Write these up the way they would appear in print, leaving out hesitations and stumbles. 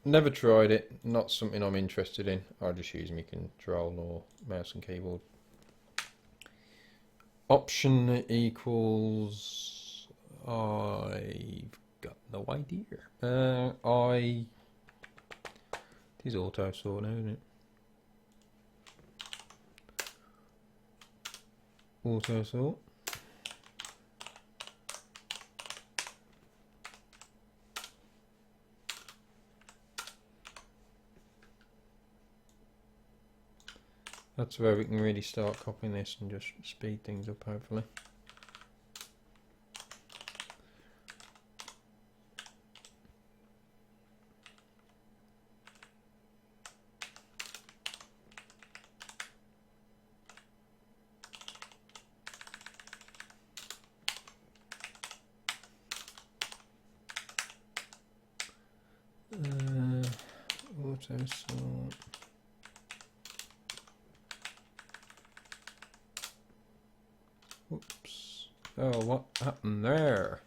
Never tried it. Not something I'm interested in. I just use my control or mouse and keyboard. Option equals. I've got no idea. It is auto sort now, isn't it? Auto sort. That's where we can really start copying this and just speed things up, hopefully. Auto sort. Whoops. Oh, what happened there?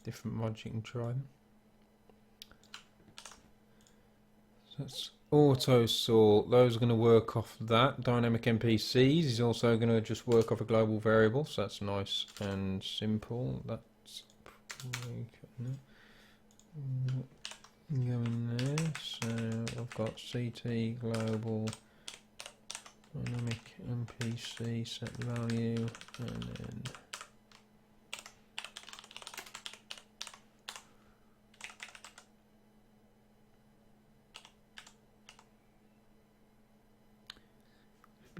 Different mods you can try them. So that's auto sort. Those are going to work off that. Dynamic NPCs is also going to just work off a global variable. So that's nice and simple. That's go in there. So I've got CT global dynamic NPC set value, and then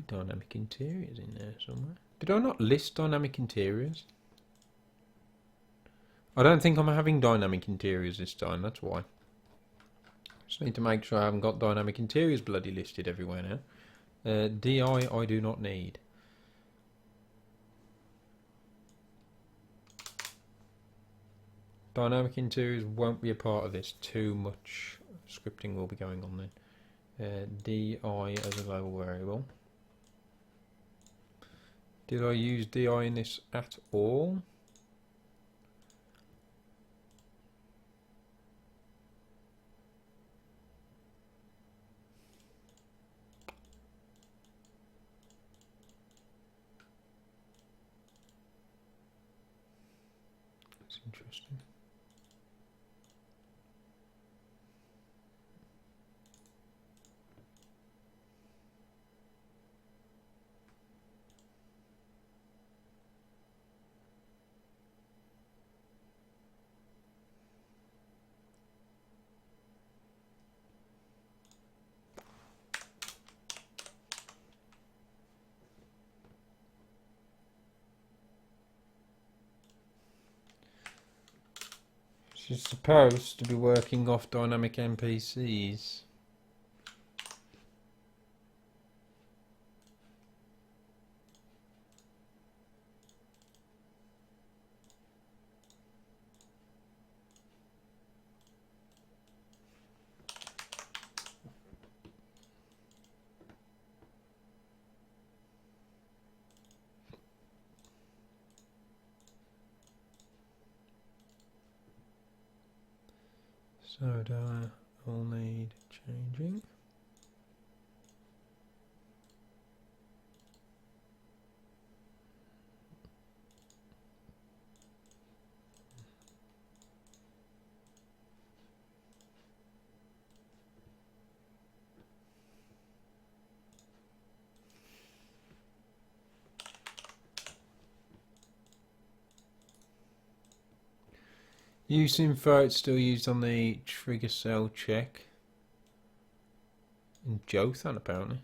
dynamic interiors in there somewhere. Did I not list dynamic interiors? I don't think I'm having dynamic interiors this time, that's why. Just need to make sure I haven't got dynamic interiors bloody listed everywhere now. DI I do not need. Dynamic interiors won't be a part of this. Too much scripting will be going on then. DI as a global variable. Did I use DI in this at all? That's interesting. She's supposed to be working off dynamic NPCs. So I'll need changing. Use info, it's still used on the trigger cell check. In Jothan, apparently.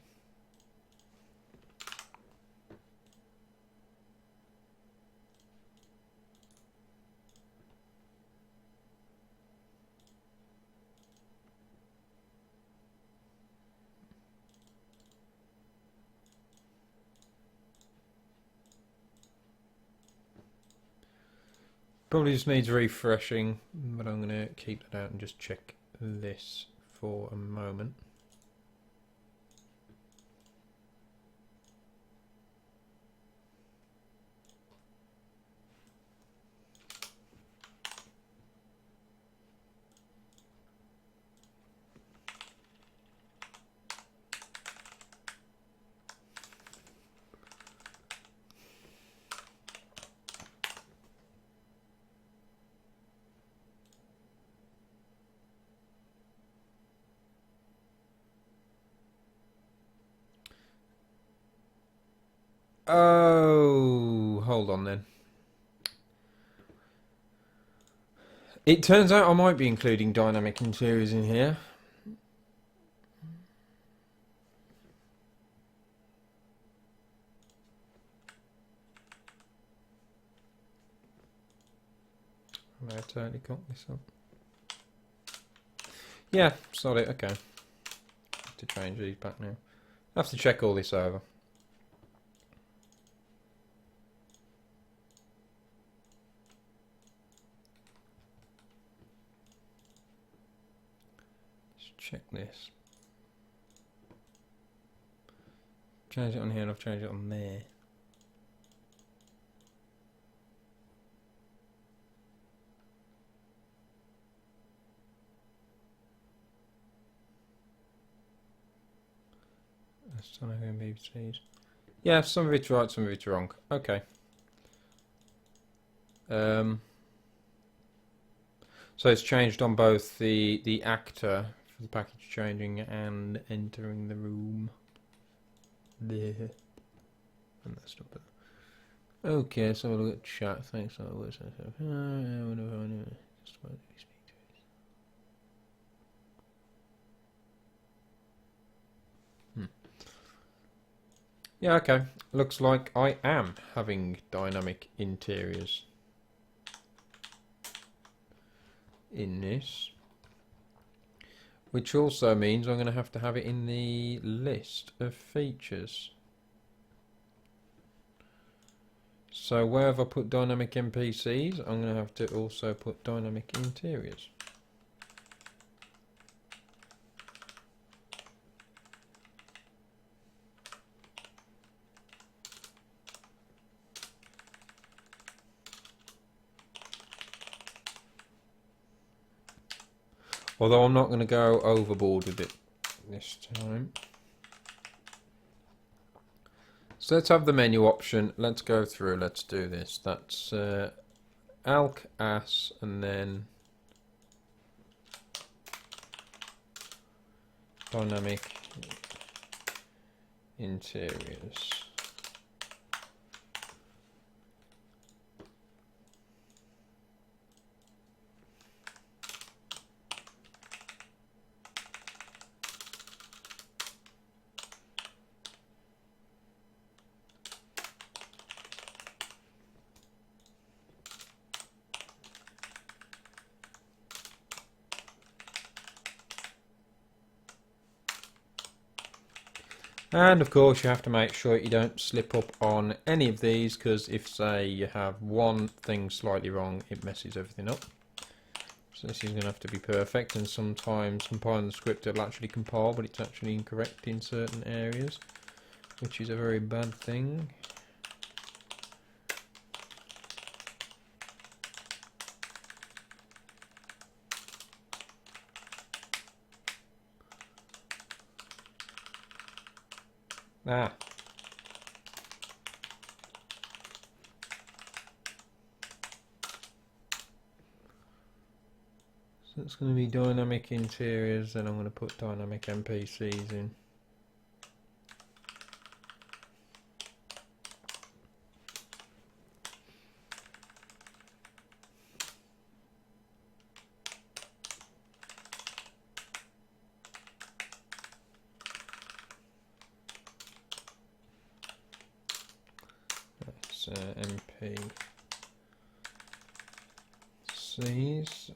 Probably just needs refreshing, but I'm going to keep that out and just check this for a moment. Oh, hold on then. It turns out I might be including dynamic interiors in here. I totally got this up. Yeah, sorry, okay. Have to change these back now. I have to check all this over. Let's check this. Change it on here and I've changed it on there. That's not going to be changed. Yeah, some of it's right, some of it's wrong. Okay. So it's changed on both the actor for the package changing and entering the room. There. And that's not bad. Okay, so we'll look at chat. Thanks. Yeah, okay. Looks like I am having dynamic interiors in this. Which also means I'm going to have it in the list of features. So wherever I put dynamic NPCs, I'm going to have to also put dynamic interiors. Although I'm not going to go overboard with it this time. So let's have the menu option. Let's go through. Let's do this. That's alk as and then dynamic interiors. And of course you have to make sure you don't slip up on any of these, because if say you have one thing slightly wrong, it messes everything up. So this is going to have to be perfect, and sometimes compiling the script it'll actually compile but it's actually incorrect in certain areas, which is a very bad thing. Ah. So it's going to be dynamic interiors, and I'm going to put dynamic NPCs in. these NPCs. So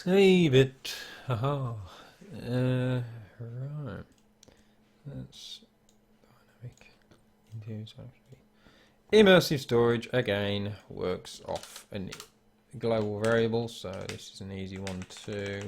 save it. Haha. Right. That's dynamic. Induce actually. Immersive storage again works off a global variable, so this is an easy one too.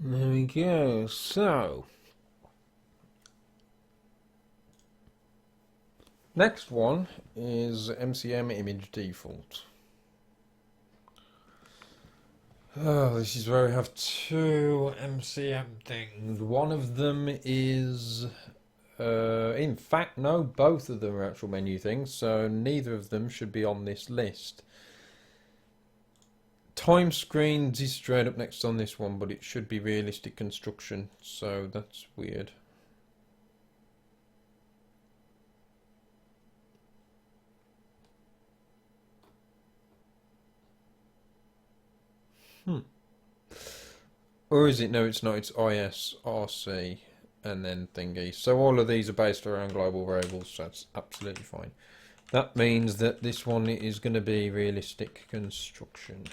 There we go. So, next one is MCM image default. Oh, this is where we have two MCM things. One of them is, in fact, no, both of them are actual menu things, so neither of them should be on this list. Time screens is straight up next on this one, but it should be realistic construction, so that's weird. Or is it? No, it's not. It's ISRC and then thingy. So all of these are based around global variables, so that's absolutely fine. That means that this one is going to be realistic construction.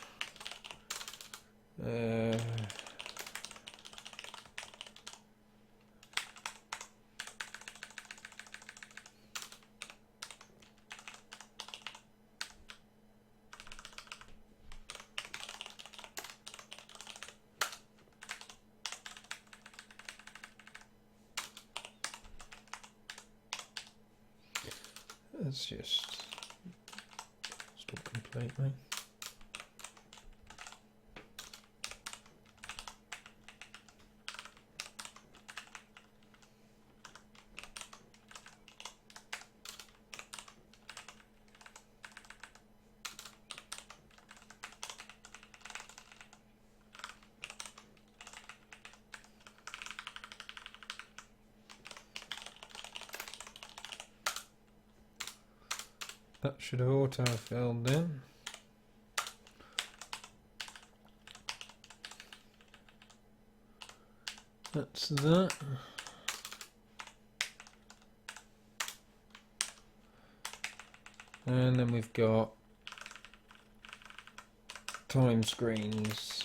Let's just stop completely. That should have auto-filled in. That's that. And then we've got time screens.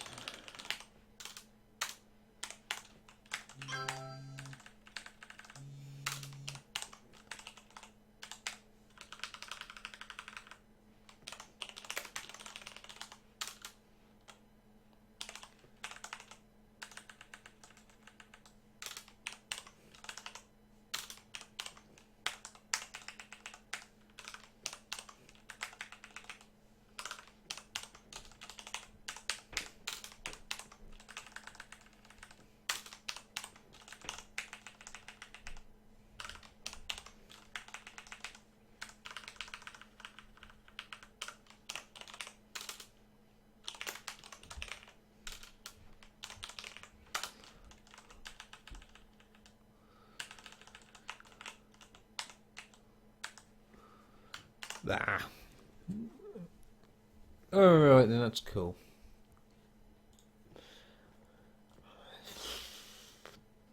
Ah. Alright then, that's cool.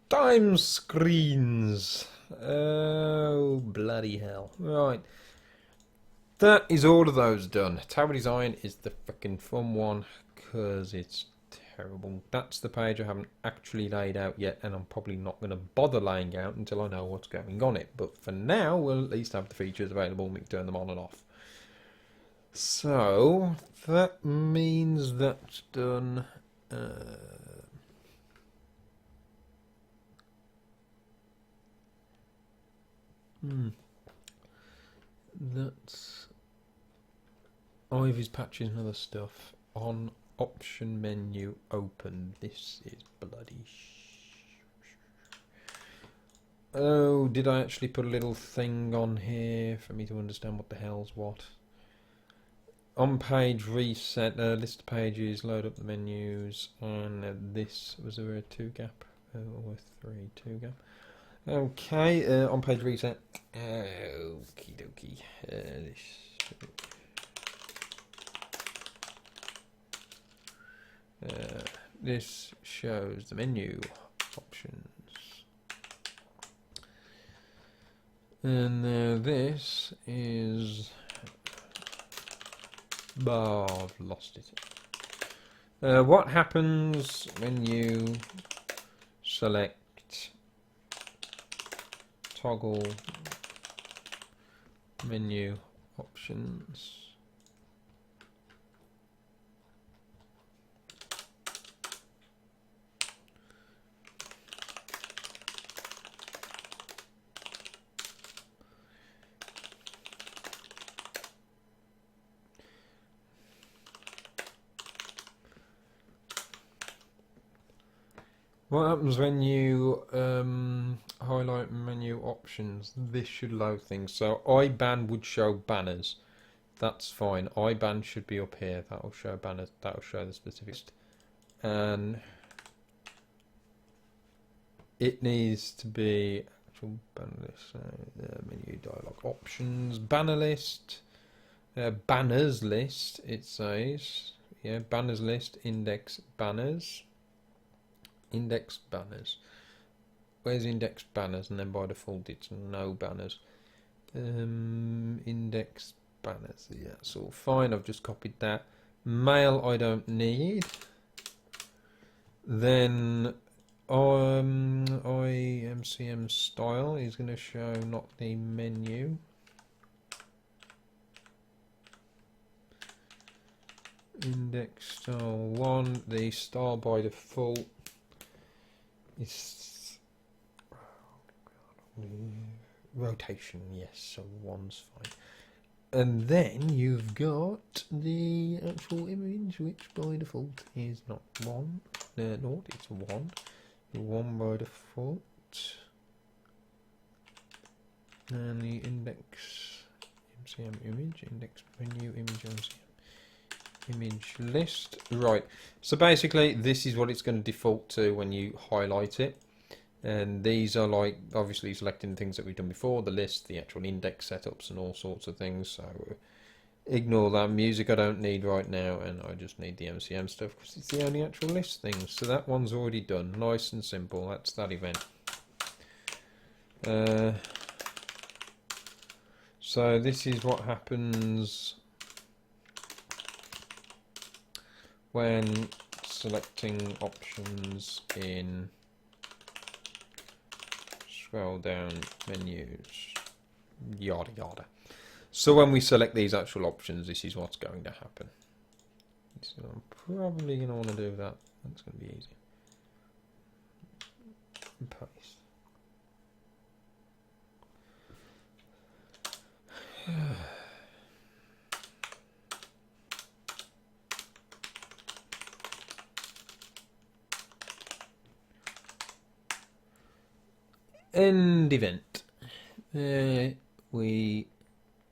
Time screens. Oh, bloody hell. Right. That is all of those done. Tower design is the freaking fun one, because it's terrible. That's the page I haven't actually laid out yet, and I'm probably not going to bother laying out until I know what's going on it. But for now, we'll at least have the features available and we can turn them on and off. So, that means that's done. That's Ivy's patches and other stuff. On option menu open. This is bloody Oh, did I actually put a little thing on here for me to understand what the hell's what? On page reset, list of pages, load up the menus, and this, was there a 2 gap? Or 3, 2 gap? Okay, on page reset, okie dokie, this shows the menu options. And this is... Oh, I've lost it. What happens when you select toggle menu options? What happens when you highlight menu options? This should load things. So IBAN would show banners. That's fine. IBAN should be up here. That'll show banners. That'll show the specifics. And it needs to be actual banner list. Menu dialog options. Banner list. Banners list. It says. Yeah. Banners list. Index banners. Index banners. Where's index banners? And then by default it's no banners. Index banners. Yeah, it's all fine. I've just copied that. Mail I don't need. Then MCM style is going to show not the menu. Index style 1. The style by default is rotation, yes, so 1's fine. And then you've got the actual image, which by default is not 1. No, it's 1. 1 by default. And the index MCM image, index menu, image MCM. Image list. Right, so basically this is what it's going to default to when you highlight it, and these are like obviously selecting things that we've done before, the list, the actual index setups and all sorts of things. So ignore that. Music I don't need right now, and I just need the MCM stuff because it's the only actual list things. So that one's already done, nice and simple. That's that event. So this is what happens when selecting options in scroll down menus, yada yada. So when we select these actual options, this is what's going to happen. So I'm probably going to want to do that. That's going to be easy. Paste. End event. We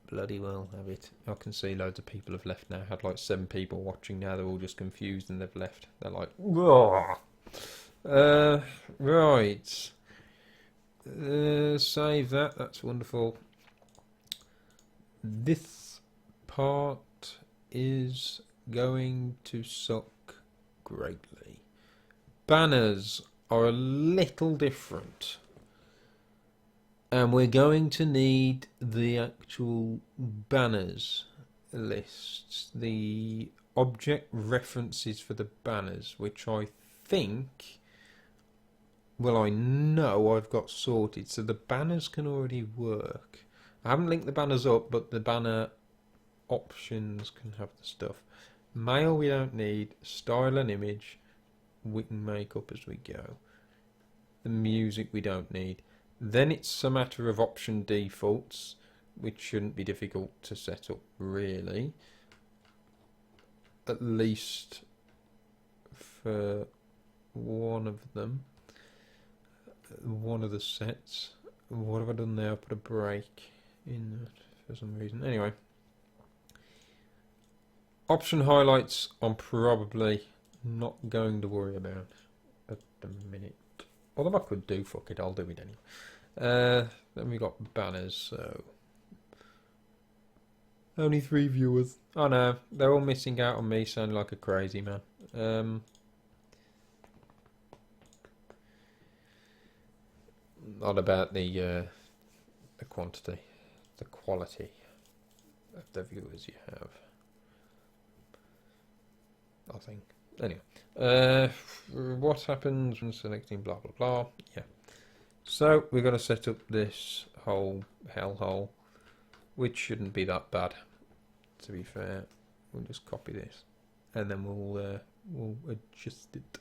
bloody well have it. I can see loads of people have left now. I had like 7 people watching now. They're all just confused and they've left. They're like, whoa. Right. Save that. That's wonderful. This part is going to suck greatly. Banners are a little different. And we're going to need the actual banners lists, the object references for the banners, which I think, well, I know I've got sorted, so the banners can already work. I haven't linked the banners up, but the banner options can have the stuff. Mail we don't need, style and image we can make up as we go. The music we don't need. Then it's a matter of option defaults, which shouldn't be difficult to set up really. At least for one of them. One of the sets. What have I done there? I put a break in that for some reason. Anyway. Option highlights I'm probably not going to worry about at the minute. Although I could do, fuck it, I'll do it anyway. Then we got banners, so only 3 viewers. Oh no, they're all missing out on me sounding like a crazy man. Not about the quantity, the quality of the viewers you have. I think. Anyway, what happens when selecting blah blah blah? Yeah. So we're going to set up this whole hellhole, which shouldn't be that bad. To be fair, we'll just copy this, and then we'll adjust it.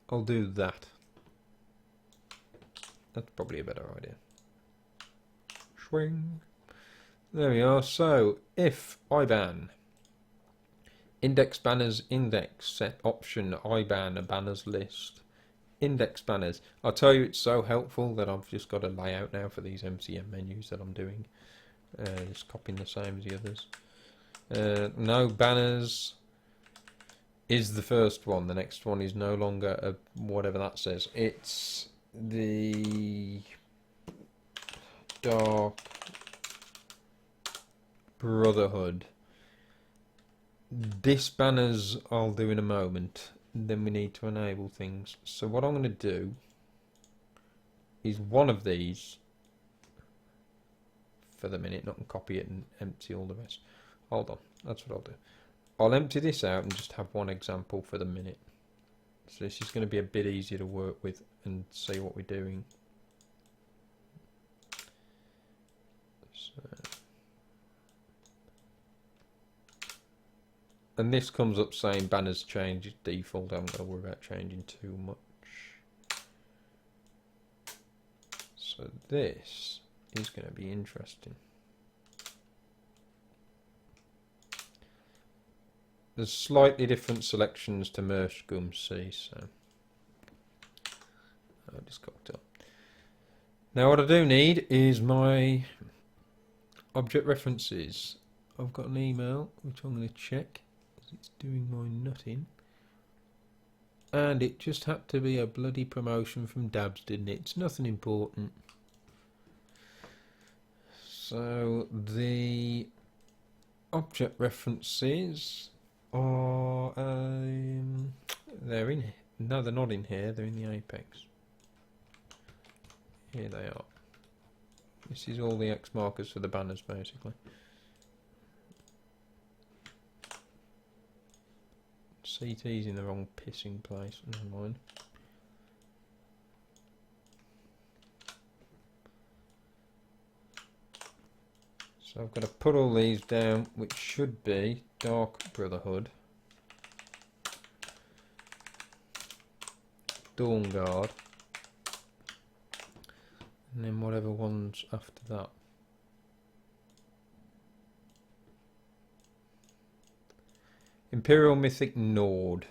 I'll do that. That's probably a better idea. Swing. There we are. So if IBAN index banners index set option IBAN a banners list index banners. I'll tell you, it's so helpful that I've just got a layout now for these MCM menus that I'm doing. Just copying the same as the others. No banners is the first one. The next one is no longer a whatever that says. It's the Dark Brotherhood. This banners I'll do in a moment. Then we need to enable things. So what I'm going to do is one of these for the minute, not copy it and empty all the rest. Hold on, that's what I'll do. I'll empty this out and just have one example for the minute. So this is going to be a bit easier to work with and see what we're doing. So. And this comes up saying banners change default. I haven't got to worry about changing too much. So this is going to be interesting. There's slightly different selections to Merge Gum C, so I just cocked up. Now what I do need is my object references. I've got an email which I'm going to check. It's doing my nutting, and it just had to be a bloody promotion from Dabs, didn't it? It's nothing important. So the object references are they're in here. No, they're not in here, they're in the apex. Here they are. This is all the X markers for the banners basically. CT's in the wrong pissing place. Never mind. So I've got to put all these down, which should be Dark Brotherhood, Dawn Guard, and then whatever one's after that. Imperial Mythic Nord.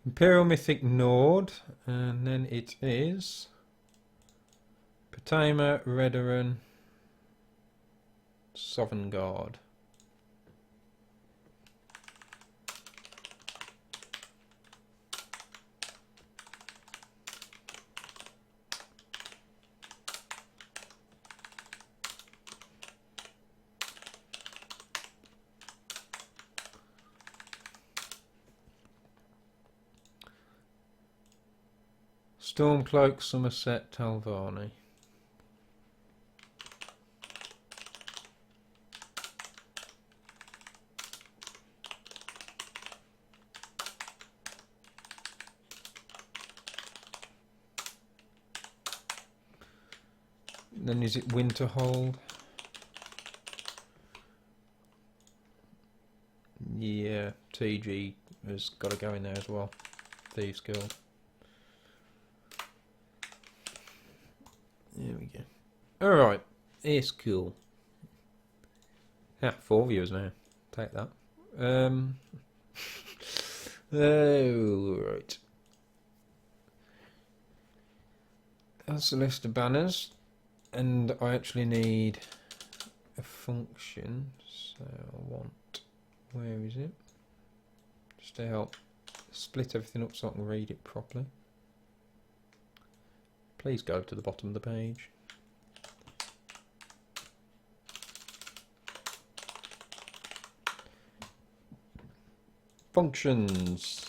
Imperial Mythic Nord, and then it is Tamer, Redoran, Southern Guard. Stormcloak, Somerset, Talvarni. Then is it Winterhold? Yeah, TG has got to go in there as well. Thieves Guild. There we go. Alright, it's cool. Ah, 4 viewers now. Take that. Oh, right. That's a list of banners. And I actually need a function. So I want... Where is it? Just to help split everything up so I can read it properly. Please go to the bottom of the page. Functions.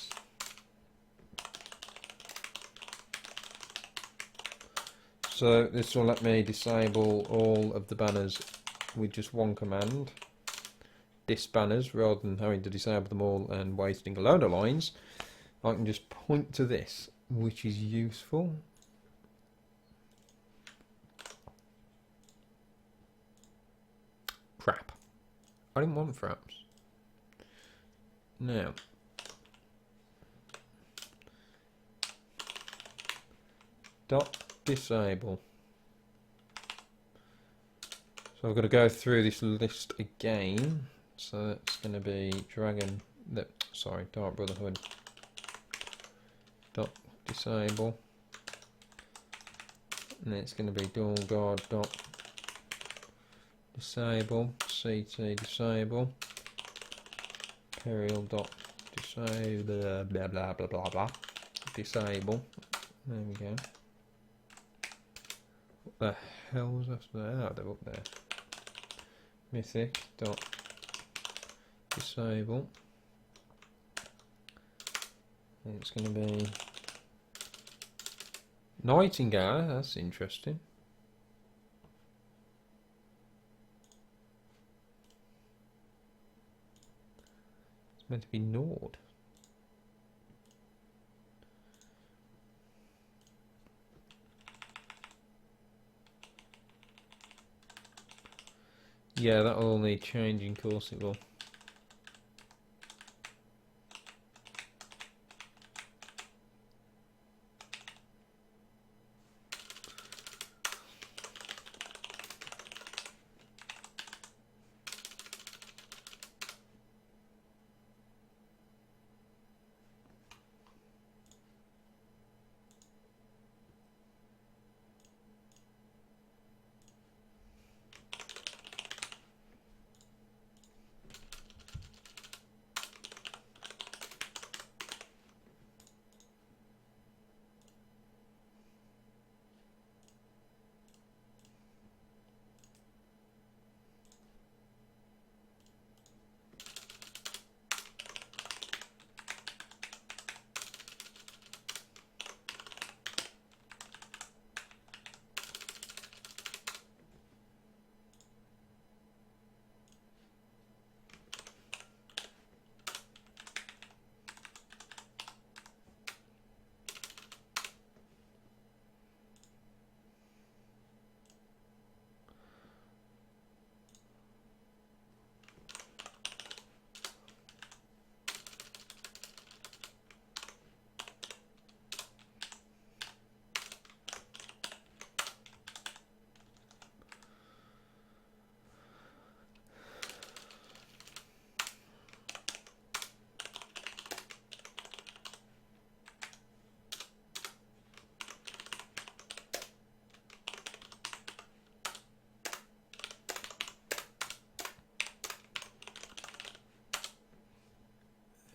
So this will let me disable all of the banners with just one command. Dis banners, rather than having to disable them all and wasting a load of lines. I can just point to this, which is useful. Crap. I didn't want fraps. Now. Dot disable. So I've got to go through this list again. So that's going to be Dark Brotherhood. Dot disable. And it's going to be Dual Guard dot disable, CT disable, Imperial dot disable, blah blah blah blah blah, disable. There we go. What the hell was that there? Oh, they're up there. Mythic dot disable. And it's going to be Nightingale. That's interesting. Meant to be Nord. Yeah, that'll all need changing, of course it will.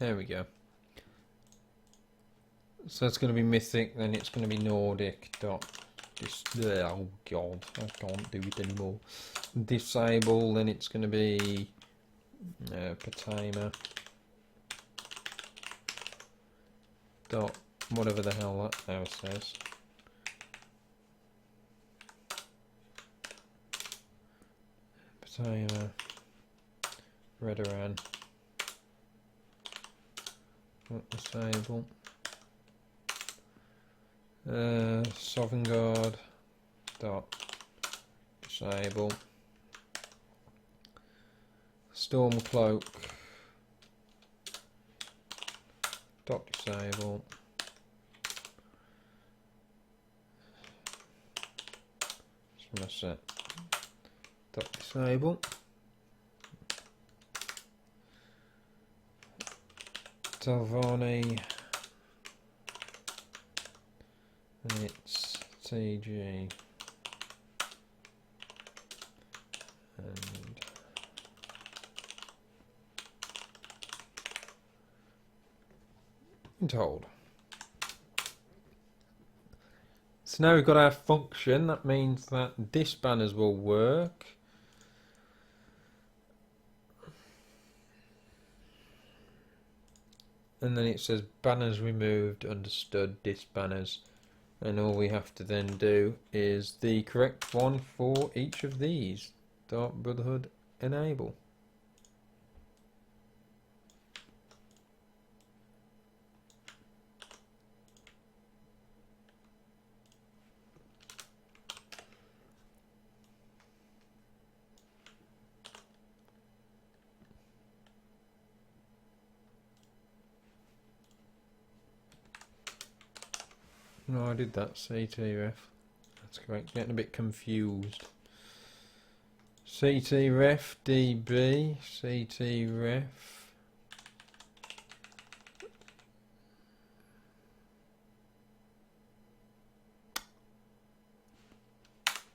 There we go. So it's going to be mythic, then it's going to be Nordic dot oh god, I can't do it anymore. Disable, then it's going to be Patama dot whatever the hell that now says. Patama Redoran disable. Sovereign Guard dot disable. Storm Cloak dot disable. Somerset dot disable. Talvani, and it's TG and told. So now we've got our function. That means that this banners will work. And then it says banners removed, understood, dis banners. And all we have to then do is the correct one for each of these. Dark Brotherhood enable. No, I did that, CTRef. That's correct, getting a bit confused. CTRef, DB, CTRef.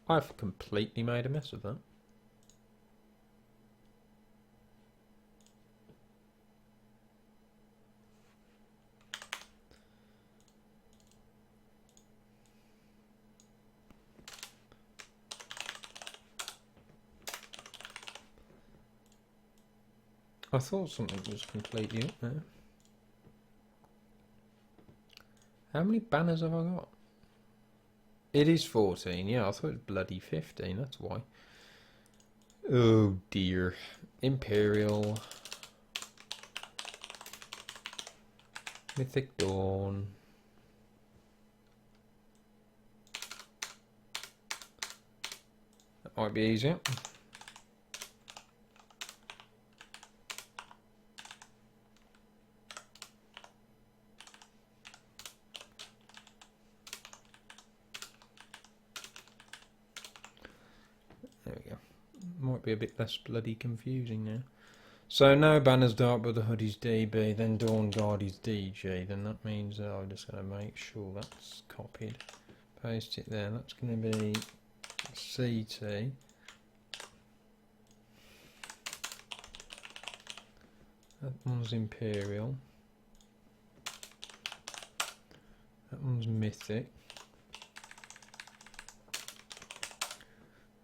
I've completely made a mess of that. I thought something was completely up there. How many banners have I got? It is 14, yeah, I thought it was bloody 15, that's why. Oh dear. Imperial. Mythic Dawn. That might be easier. There we go. Might be a bit less bloody confusing now. So now banners Dark Brotherhood is DB, then Dawn Guard is DG. Then that means I'm just going to make sure that's copied. Paste it there. That's going to be CT. That one's Imperial. That one's Mythic.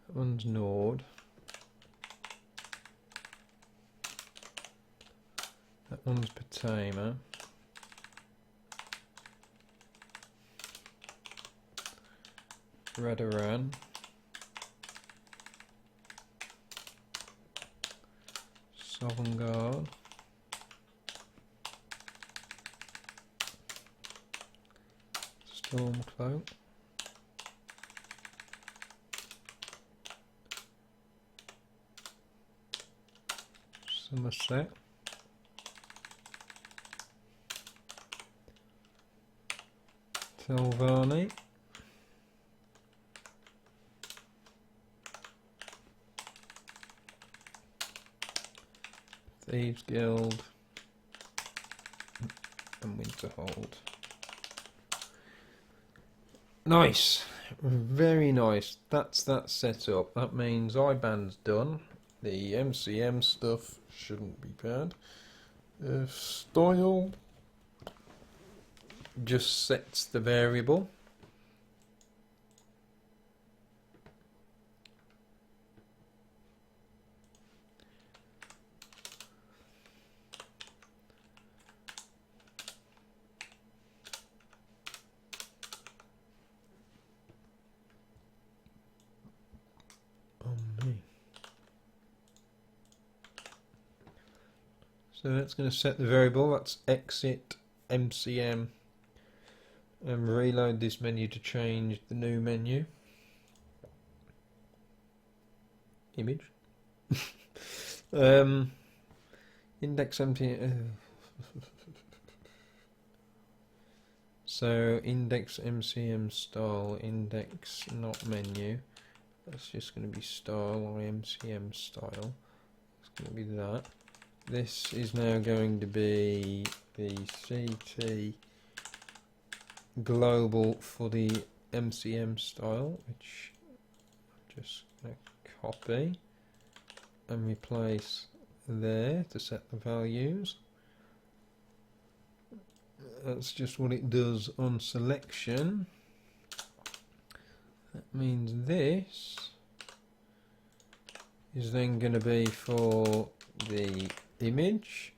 That one's Nord. That one's Patama. Redoran. Sovereign Guard. Storm Cloak. Somerset. Talvani. Thieves Guild. And Winterhold. Nice. Very nice. That's that set up. That means IBAN's done. The MCM stuff shouldn't be bad. Style just sets the variable. So that's going to set the variable. That's exit MCM, and reload this menu to change the new menu image. Index MCM. So index MCM style, index not menu. That's just going to be style or MCM style. It's going to be that. This is now going to be the CT global for the MCM style, which I'm just going to copy and replace there to set the values. That's just what it does on selection. That means this is then going to be for the image.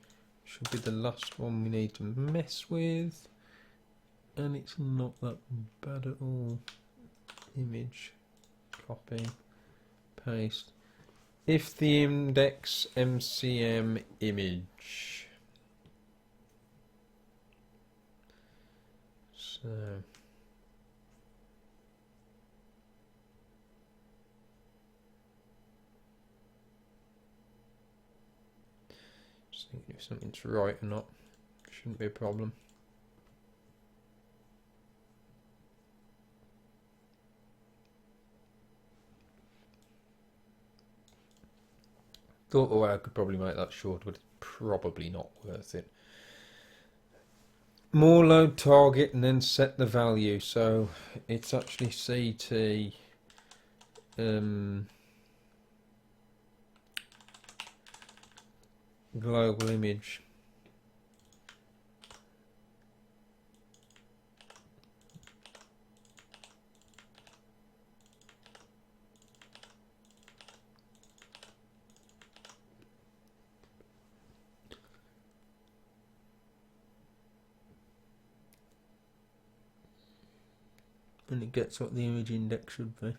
Should be the last one we need to mess with, and it's not that bad at all. Image, copy, paste. If the index MCM image. So just thinking if something's right or not. Shouldn't be a problem. Thought, oh, I could probably make that short, but it's probably not worth it. More load target and then set the value. So it's actually CT global image. And it gets what the image index should be.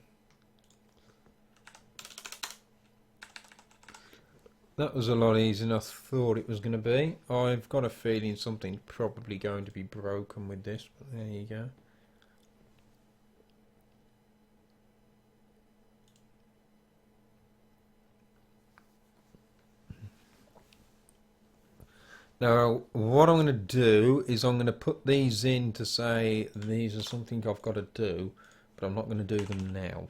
That was a lot easier than I thought it was going to be. I've got a feeling something's probably going to be broken with this, but there you go. Now, what I'm going to do is I'm going to put these in to say these are something I've got to do, but I'm not going to do them now.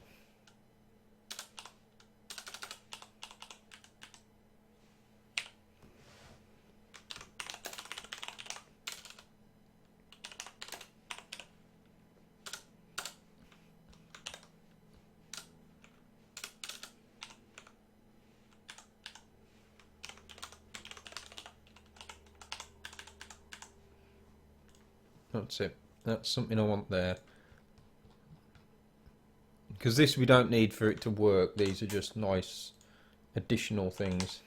That's it. That's something I want there. Because this we don't need for it to work. These are just nice additional things.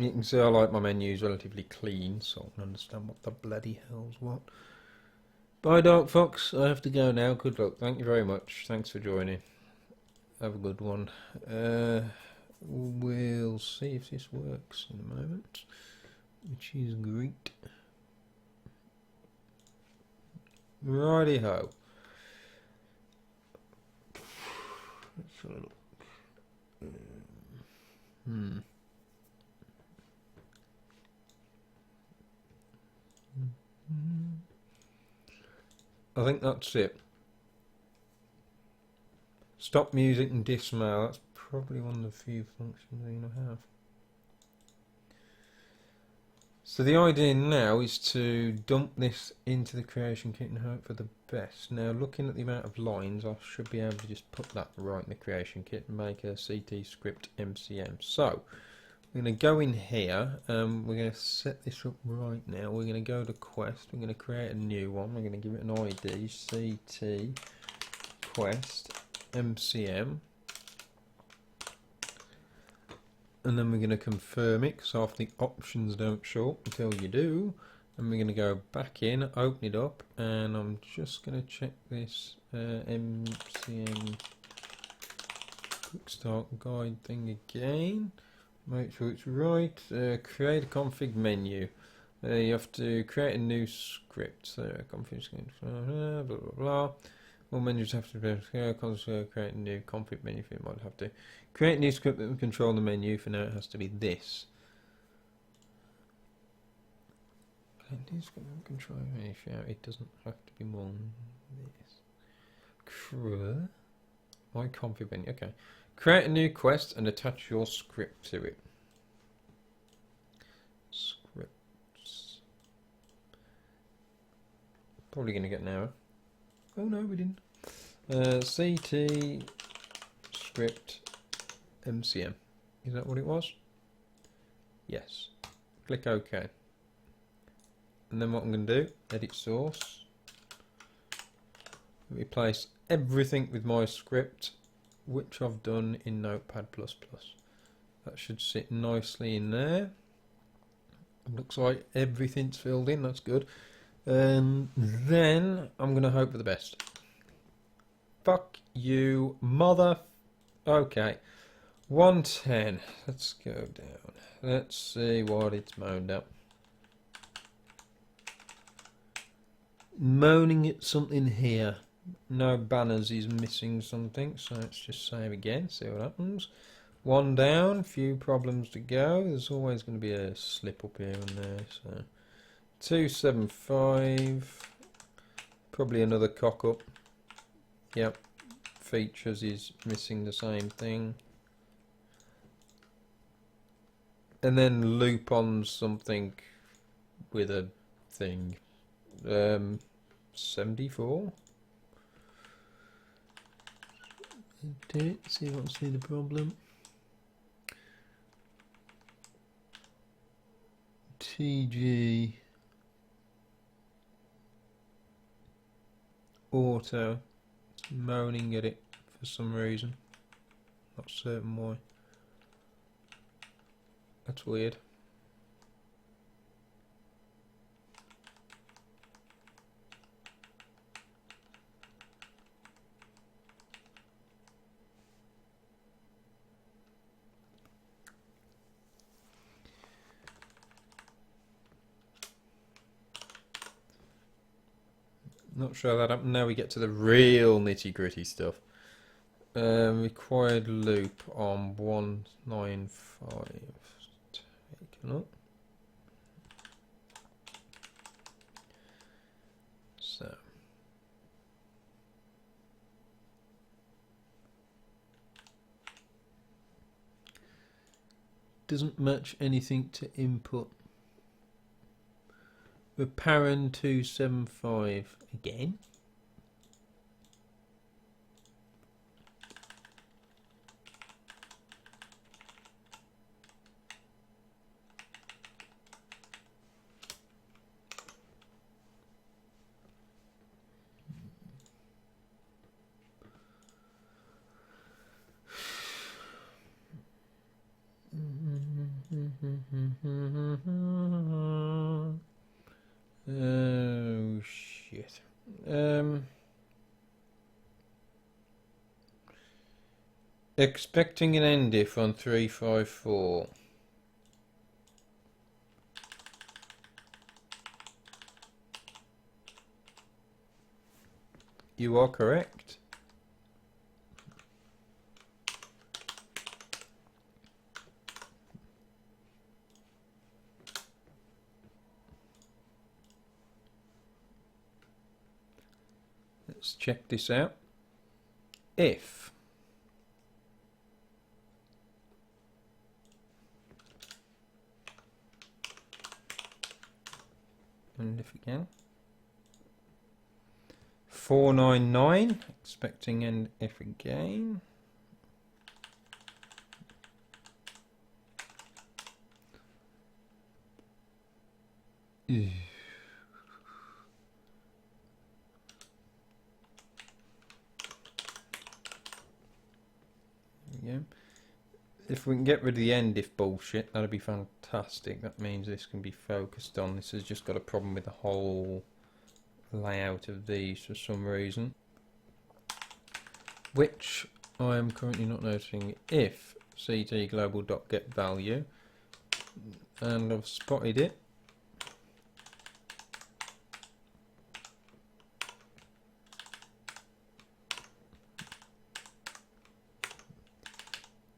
You can see I like my menus relatively clean, so I can understand what the bloody hell's what. Bye, Dark Fox. I have to go now. Good luck. Thank you very much. Thanks for joining. Have a good one. We'll see if this works in a moment, which is great. Righty ho. Let's have a look. I think that's it. Stop music and dismail. That's probably one of the few functions I'm going to have. So the idea now is to dump this into the creation kit and hope for the best. Now looking at the amount of lines, I should be able to just put that right in the creation kit and make a CT script MCM. So we're going to go in here, we're going to set this up right now. We're going to go to Quest, we're going to create a new one, we're going to give it an ID, CT Quest MCM. And then we're going to confirm it, because half the options don't show up until you do. And we're going to go back in, open it up, and I'm just going to check this MCM quick start guide thing again. Make sure it's right. Create a config menu. You have to create a new script. Config script, blah blah blah. All menus have to be create a new config menu. It might have to create a new script that will control the menu. For now, it has to be this. New script that will control the menu. It doesn't have to be more than this. My config menu. Okay. Create a new quest and attach your script to it. Scripts. Probably going to get an error. Oh no, we didn't. CT script MCM. Is that what it was? Yes. Click OK. And then what I'm going to do, edit source. Replace everything with my script, which I've done in Notepad++. That should sit nicely in there. Looks like everything's filled in, that's good. And then I'm going to hope for the best. Fuck you, mother. Okay. 110. Let's go down. Let's see what it's moaned up. Moaning at something here. No banners is missing something, so let's just save again, see what happens. One down, few problems to go. There's always going to be a slip up here and there, so 275, probably another cock up. Yep, features is missing the same thing. And then loop on something with a thing. 74. See what's the problem. TG auto, it's moaning at it for some reason, not certain why. That's weird. Not sure that happened. Now we get to the real nitty gritty stuff. Required loop on 195. Taken up. So. Doesn't match anything to input. With Paran 275 again. Oh shit. Expecting an end if on 354. You are correct. Let's check this out. If And if again. 499, expecting end if again. Ew. There we go. If we can get rid of the end if bullshit, that'd be fantastic. That means this can be focused on. This has just got a problem with the whole layout of these for some reason, which I am currently not noticing. If CT global dot get value, and I've spotted it.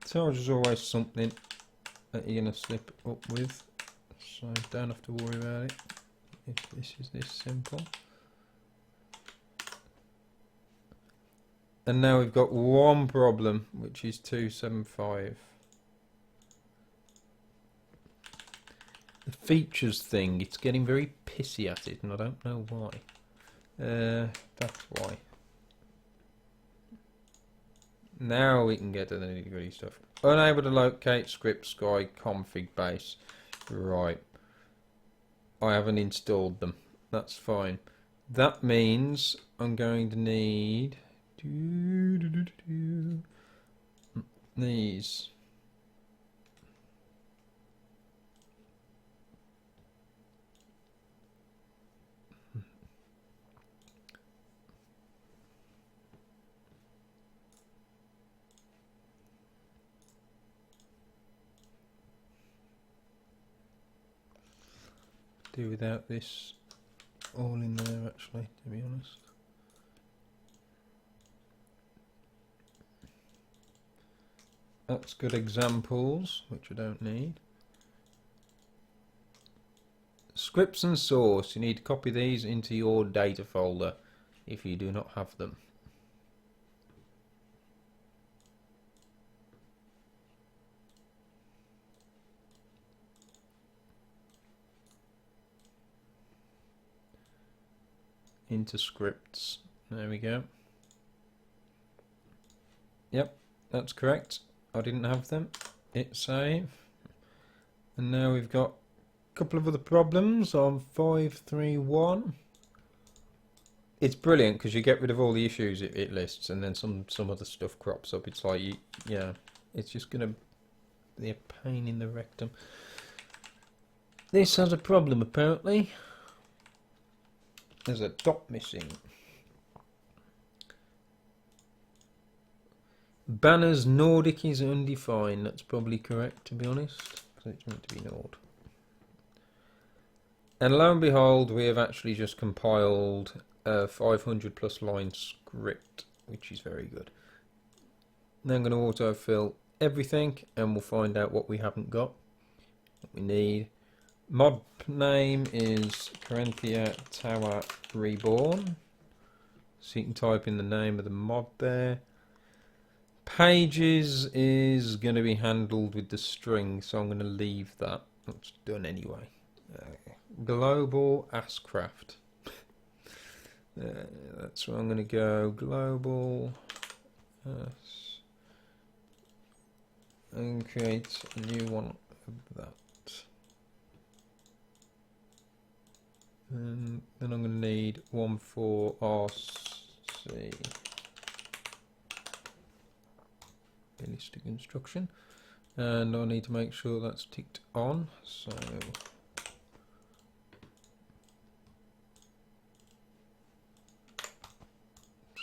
So there's always something that you're going to slip up with, so don't have to worry about it if this is this simple. And now we've got one problem, which is 275. The features thing, it's getting very pissy at it, and I don't know why. That's why. Now we can get to the nitty-gritty stuff. Unable to locate script sky config base. Right. I haven't installed them. That's fine. That means I'm going to need these. Do without this all in there actually, to be honest. That's good examples, which I don't need. Scripts and source, you need to copy these into your data folder if you do not have them. Into scripts. There we go. Yep, that's correct. I didn't have them. Hit save. And now we've got a couple of other problems on 531. It's brilliant because you get rid of all the issues it lists, and then some other stuff crops up. It's like, yeah, it's just going to be a pain in the rectum. This has a problem apparently. There's a dot missing. Banners Nordic is undefined. That's probably correct, to be honest, because it's meant to be Nord. And lo and behold, we have actually just compiled a 500 plus line script, which is very good. Now I'm going to autofill everything, and we'll find out what we haven't got. What we need. Mod name is Caranthir Tower Reborn. So you can type in the name of the mod there. Pages is going to be handled with the string, so I'm going to leave that. That's done anyway. Global Ascraft. That's where I'm going to go. Global and create a new one of that. And then I'm going to need one for RC. Realistic instruction. And I need to make sure that's ticked on. So is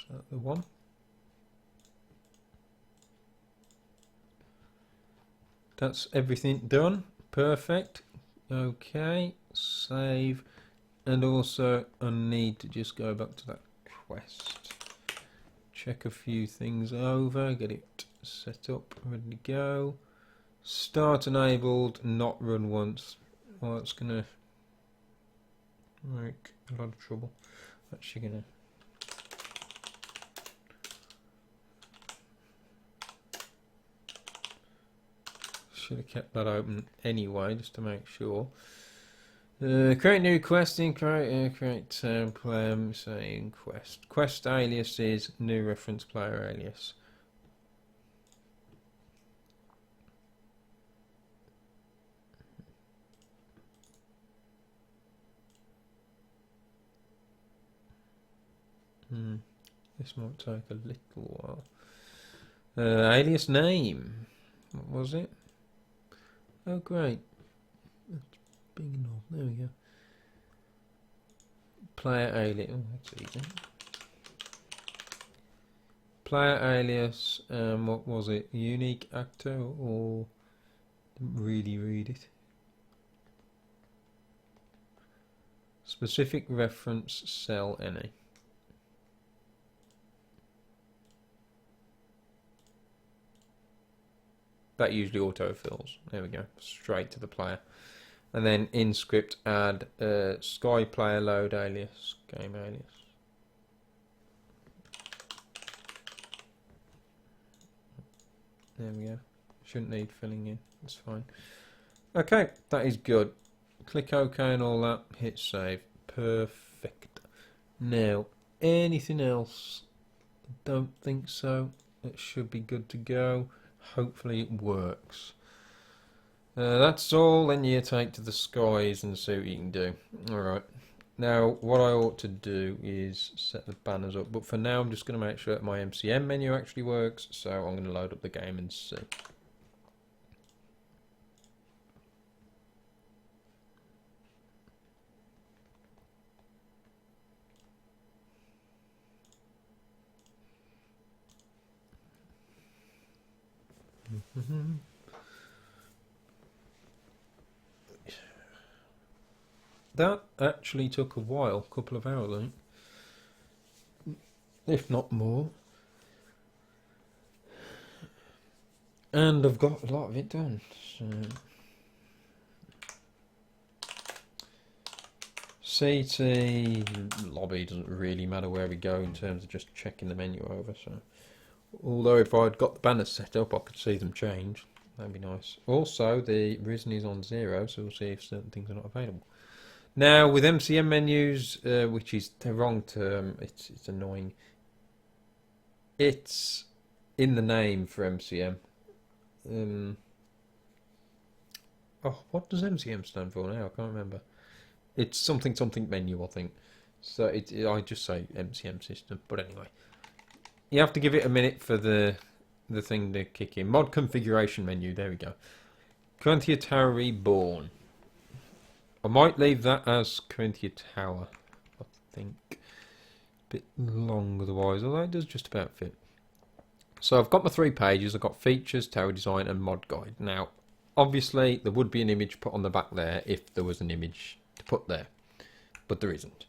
that the one? That's everything done. Perfect. Okay. Save. And also I need to just go back to that quest. Check a few things over. Get it set up. Ready to go. Start enabled. Not run once. Oh, that's going to make a lot of trouble. Actually going to... Should have kept that open anyway, just to make sure. Create new quest in create template saying quest alias is new reference player alias. This might take a little while. Alias name, what was it? Oh great, that's big enough. There we go. Player alias. Oh, that's easy. Player alias. What was it? Unique actor or didn't really read it. Specific reference cell any. That usually autofills. There we go. Straight to the player. And then in script add Sky player load alias, game alias. There we go. Shouldn't need filling in. That's fine. Okay, that is good. Click OK and all that. Hit save. Perfect. Now, anything else? Don't think so. It should be good to go. Hopefully it works. That's all. Then you take to the skies and see what you can do. Alright. Now, what I ought to do is set the banners up. But for now, I'm just going to make sure that my MCM menu actually works. So I'm going to load up the game and see. That actually took a while, a couple of hours, I think. If not more. And I've got a lot of it done. So CT lobby doesn't really matter where we go in terms of just checking the menu over. So, although if I'd got the banners set up, I could see them change. That'd be nice. Also, the Risen is on 0, so we'll see if certain things are not available. Now, with MCM menus, which is the wrong term, it's annoying. It's in the name for MCM. Oh, what does MCM stand for now? I can't remember. It's something menu, I think. So I just say MCM system. But anyway, you have to give it a minute for the thing to kick in. Mod configuration menu. There we go. Caranthir Tower Reborn. I might leave that as Caranthir Tower, I think. A bit long otherwise, although it does just about fit. So I've got my 3 pages. I've got features, tower design and mod guide. Now, obviously, there would be an image put on the back there if there was an image to put there. But there isn't.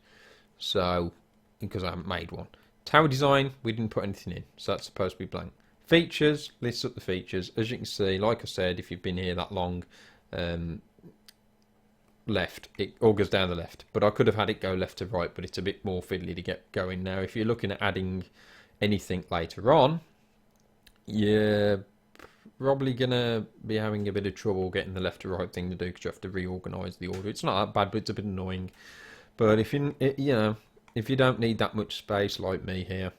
So, because I haven't made one. Tower design, we didn't put anything in. So that's supposed to be blank. Features, lists up the features. As you can see, like I said, if you've been here that long, left, it all goes down the left, but I could have had it go left to right, but it's a bit more fiddly to get going now. If you're looking at adding anything later on, you're probably gonna be having a bit of trouble getting the left to right thing to do because you have to reorganize the order. It's not that bad, but it's a bit annoying. But if if you don't need that much space like me here,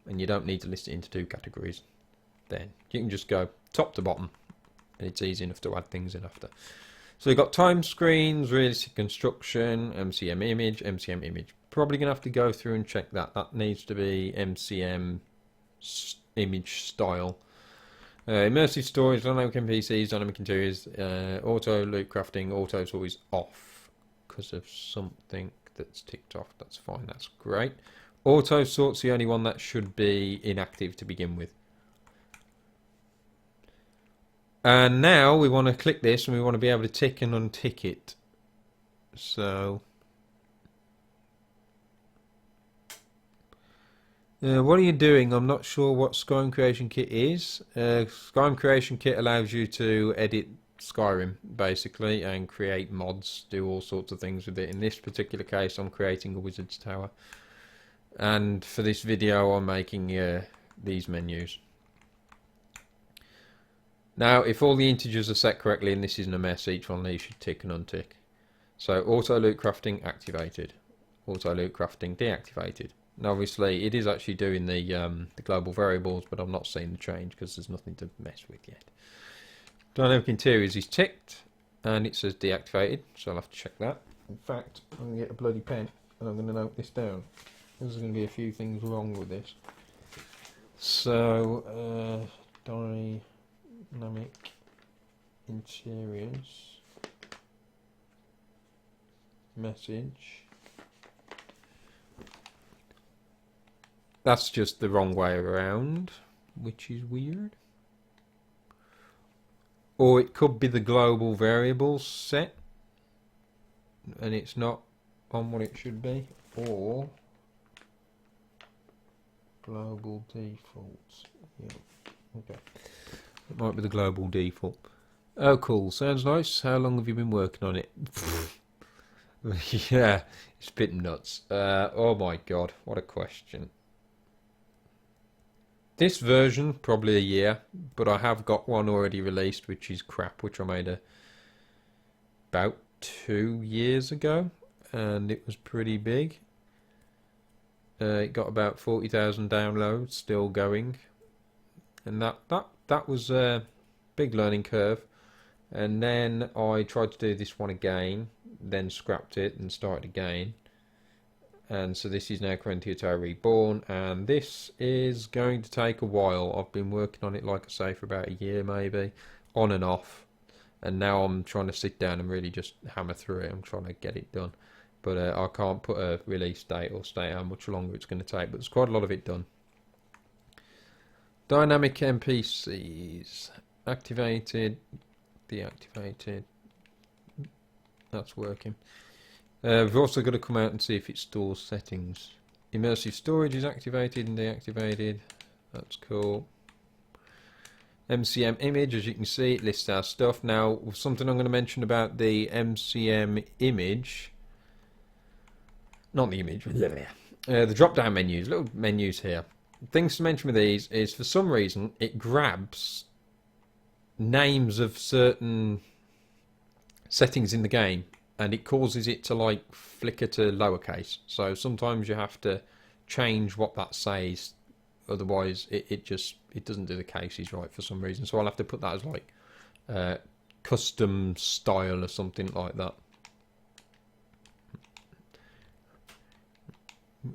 and you don't need to list it into 2 categories, then you can just go top to bottom, and it's easy enough to add things in after. So we've got time screens, realistic construction, MCM image. Probably going to have to go through and check that. That needs to be MCM image style. Immersive storage, dynamic NPCs, dynamic interiors, auto loot crafting, auto's always off because of something that's ticked off. That's fine, that's great. Auto sort's the only one that should be inactive to begin with. And now we want to click this and we want to be able to tick and untick it. So, what are you doing? I'm not sure what Skyrim Creation Kit is. Skyrim Creation Kit allows you to edit Skyrim, basically, and create mods, do all sorts of things with it. In this particular case, I'm creating a Wizard's Tower. And for this video, I'm making these menus. Now, if all the integers are set correctly and this isn't a mess, each one of these should tick and untick. So auto loot crafting activated, auto loot crafting deactivated. Now obviously it is actually doing the global variables, but I'm not seeing the change because there's nothing to mess with yet. Dynamic interiors is ticked and it says deactivated, so I'll have to check that. In fact, I'm going to get a bloody pen and I'm going to note this down. There's going to be a few things wrong with this. So, dynamic interiors message. That's just the wrong way around, which is weird. Or it could be the global variables set and it's not on what it should be, or global defaults. Yeah, okay. It might be the global default. Oh, cool. Sounds nice. How long have you been working on it? Yeah, it's a bit nuts. Oh my god, what a question. This version, probably a year, but I have got one already released, which is crap, which I made about 2 years ago, and it was pretty big. It got about 40,000 downloads, still going, and that was a big learning curve. And then I tried to do this one again, then scrapped it and started again. And so this is now Caranthir Tower Reborn, and this is going to take a while. I've been working on it, like I say, for about a year maybe, on and off. And now I'm trying to sit down and really just hammer through it. I'm trying to get it done. But I can't put a release date or state how much longer it's going to take. But there's quite a lot of it done. Dynamic NPCs. Activated. Deactivated. That's working. We've also got to come out and see if it stores settings. Immersive storage is activated and deactivated. That's cool. MCM image, as you can see, it lists our stuff. Now, something I'm going to mention about the MCM image. Not the image. The drop-down menus, little menus here. Things to mention with these is, for some reason, it grabs names of certain settings in the game, and it causes it to like flicker to lowercase. So sometimes you have to change what that says, otherwise it doesn't do the cases right for some reason. So I'll have to put that as like custom style or something like that.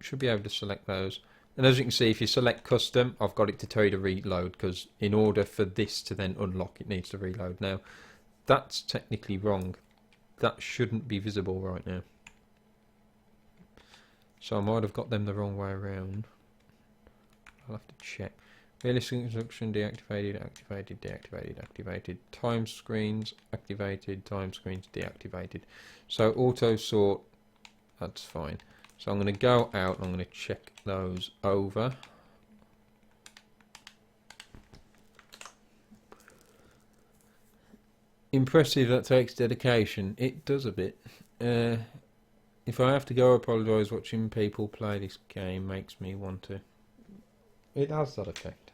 Should be able to select those. And as you can see, if you select custom, I've got it to tell you to reload, because in order for this to then unlock, it needs to reload. Now, that's technically wrong. That shouldn't be visible right now. So I might have got them the wrong way around. I'll have to check. Realistic instruction deactivated, activated, deactivated, activated. Time screens activated, time screens deactivated. So auto sort, that's fine. So I'm going to go out and I'm going to check those over. Impressive, that takes dedication. It does a bit. If I have to go apologise, watching people play this game makes me want to. It has that effect.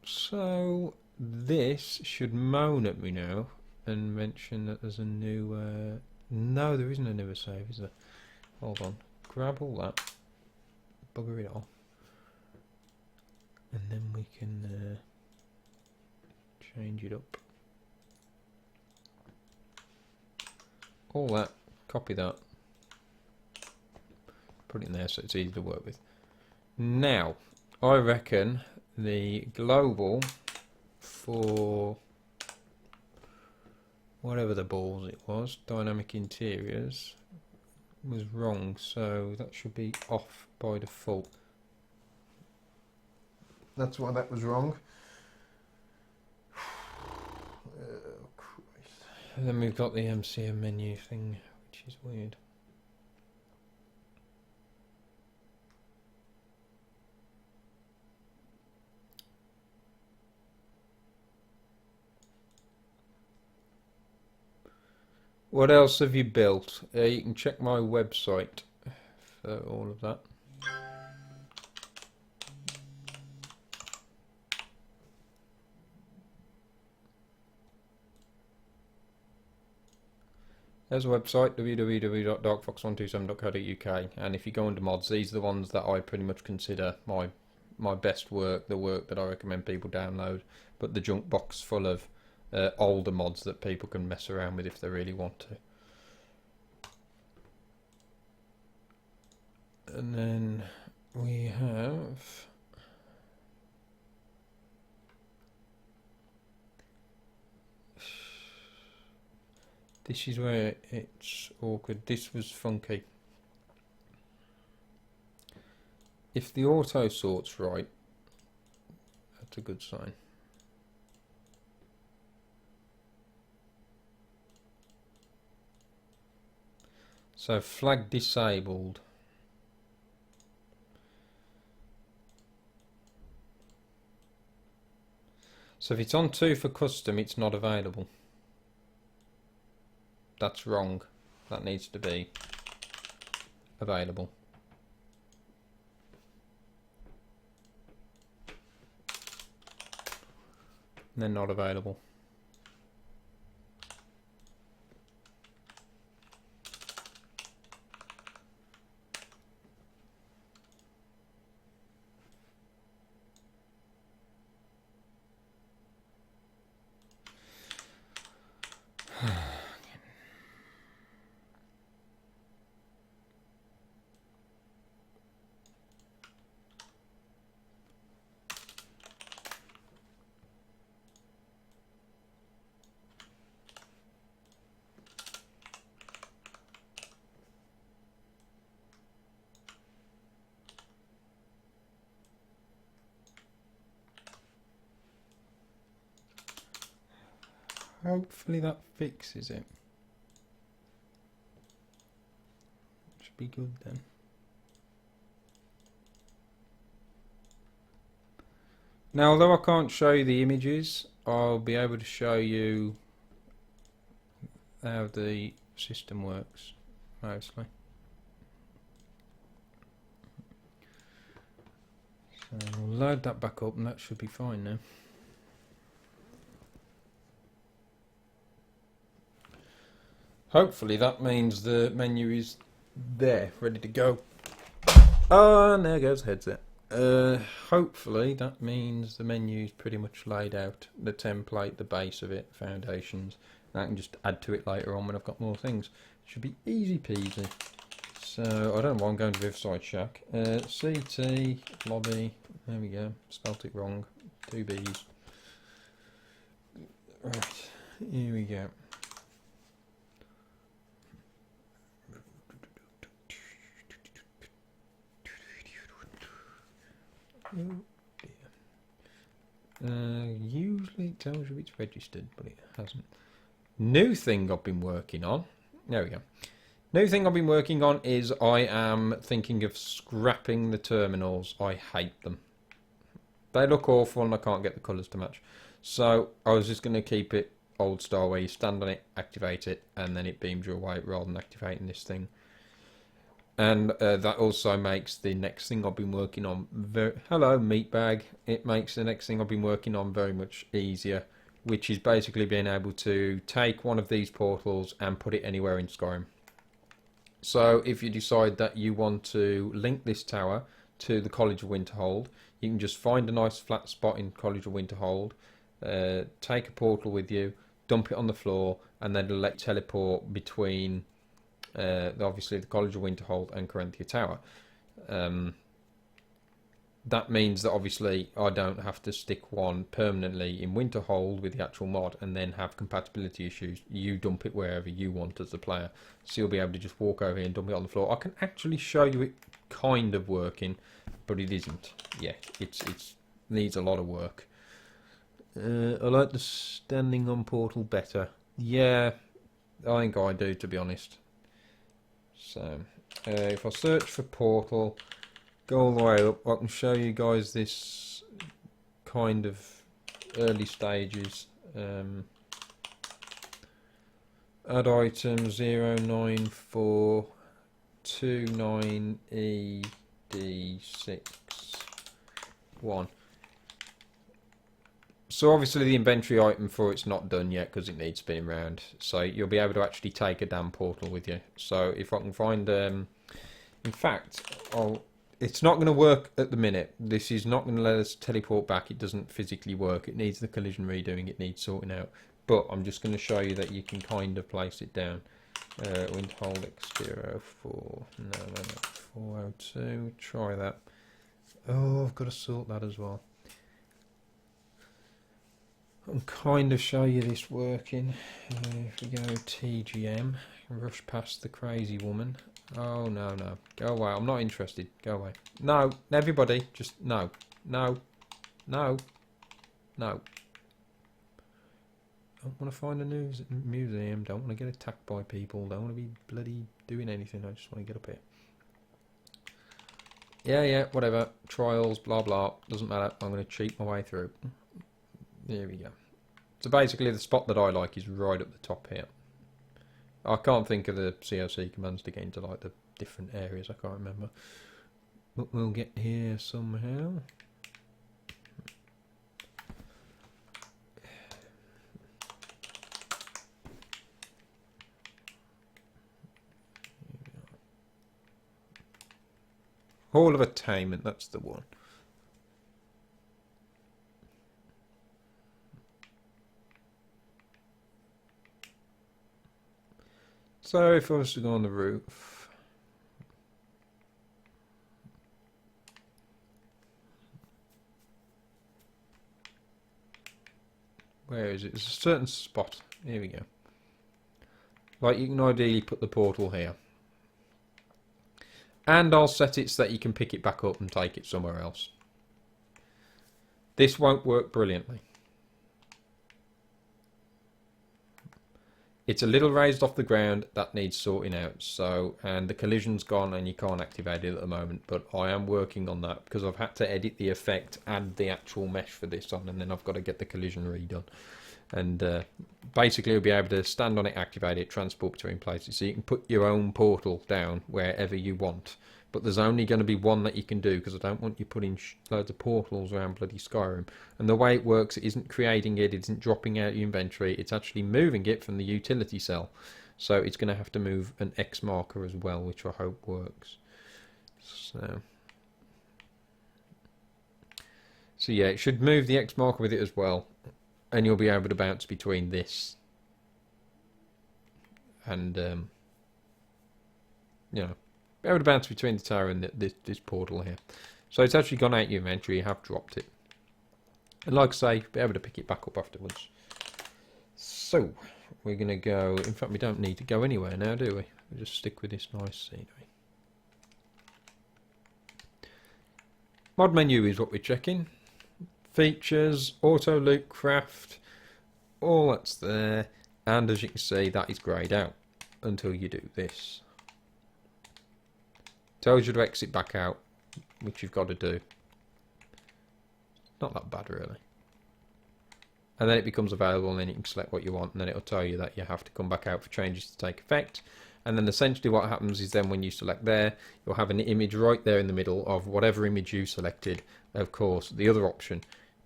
So this should moan at me now and mention that there's a new... no, there isn't a newer save, is there? Hold on. Grab all that. Bugger it off. And then we can change it up. All that. Copy that. Put it in there so it's easy to work with. Now, I reckon the global for whatever the balls it was, dynamic interiors, was wrong, so that should be off by default. That's why that was wrong. Oh, Christ. And then we've got the MCM menu thing, which is weird. What else have you built? You can check my website for all of that. There's a website, www.darkfox127.co.uk, and if you go under mods, these are the ones that I pretty much consider my best work, the work that I recommend people download, but the junk box full of older mods that people can mess around with if they really want to. And then we have this is where it's awkward. This was funky. If the auto sort's right, that's a good sign. So flag disabled. So if it's on 2 for custom, it's not available. That's wrong. That needs to be available. And then not available. Hopefully that fixes it. Should be good then. Now, although I can't show you the images, I'll be able to show you how the system works, mostly. So we'll load that back up and that should be fine now. Hopefully that means the menu is there, ready to go. Oh, and there goes the headset. Hopefully that means the menu is pretty much laid out. The template, the base of it, foundations. And I can just add to it later on when I've got more things. It should be easy peasy. So, I don't know why I'm going to Riverside Shack. CT, lobby, there we go. Spelt it wrong. 2 B's. Right, here we go. Oh dear. Usually it tells you it's registered, but it hasn't. New thing I've been working on. There we go. New thing I've been working on is I am thinking of scrapping the terminals. I hate them. They look awful and I can't get the colours to match. So I was just going to keep it old style where you stand on it, activate it, and then it beams you away rather than activating this thing. And that also makes the next thing I've been working on hello meatbag. It makes the next thing I've been working on very much easier, which is basically being able to take one of these portals and put it anywhere in Skyrim. So if you decide that you want to link this tower to the College of Winterhold, you can just find a nice flat spot in College of Winterhold, take a portal with you, dump it on the floor, and then let teleport between obviously the College of Winterhold and Caranthir Tower. That means that obviously I don't have to stick one permanently in Winterhold with the actual mod and then have compatibility issues. You dump it wherever you want as the player. So you'll be able to just walk over here and dump it on the floor. I can actually show you it kind of working, but it isn't yet. It needs a lot of work. I like the standing on portal better. Yeah, I think I do, to be honest. So, if I search for portal, go all the way up, I can show you guys this kind of early stages. Add item 09429ED61. So obviously the inventory item for it's not done yet because it needs spinning round. So you'll be able to actually take a damn portal with you. So if I can find, in fact, it's not going to work at the minute. This is not going to let us teleport back. It doesn't physically work. It needs the collision redoing. It needs sorting out. But I'm just going to show you that you can kind of place it down. Wind hold X04. No, 402. Try that. Oh, I've got to sort that as well. I'll kind of show you this working. If we go TGM, rush past the crazy woman. Oh, no, no. Go away. I'm not interested. Go away. No, everybody. Just no. No. No. No. Don't want to find a new museum. Don't want to get attacked by people. Don't want to be bloody doing anything. I just want to get up here. Yeah, whatever. Trials, blah, blah. Doesn't matter. I'm going to cheat my way through. There we go. So basically the spot that I like is right up the top here. I can't think of the COC commands to get into like the different areas. I can't remember. But we'll get here somehow. Hall of Attainment, that's the one. So if I was to go on the roof, where is it? It's a certain spot. Here we go. Like you can ideally put the portal here. And I'll set it so that you can pick it back up and take it somewhere else. This won't work brilliantly. It's a little raised off the ground, that needs sorting out. So, and the collision's gone and you can't activate it at the moment, but I am working on that because I've had to edit the effect, add the actual mesh for this on, and then I've got to get the collision redone. And basically you'll be able to stand on it, activate it, transport between places. So you can put your own portal down wherever you want. But there's only going to be one that you can do because I don't want you putting loads of portals around bloody Skyrim. And the way it works, it isn't creating it, it isn't dropping out your inventory, it's actually moving it from the utility cell. So it's going to have to move an X marker as well, which I hope works. So yeah, it should move the X marker with it as well. And you'll be able to bounce between this and, you know, be able to bounce between the tower and this portal here. So it's actually gone out your inventory, you have dropped it. And like I say, be able to pick it back up afterwards. So, we're going to go, in fact we don't need to go anywhere now, do we? We'll just stick with this nice scenery. Mod menu is what we're checking. Features, auto loop craft, all that's there. And as you can see, that is greyed out until you do this. Tells you to exit back out, which you've got to do. Not that bad really. And then it becomes available and then you can select what you want and then it'll tell you that you have to come back out for changes to take effect. And then essentially what happens is then when you select there, you'll have an image right there in the middle of whatever image you selected. Of course, the other option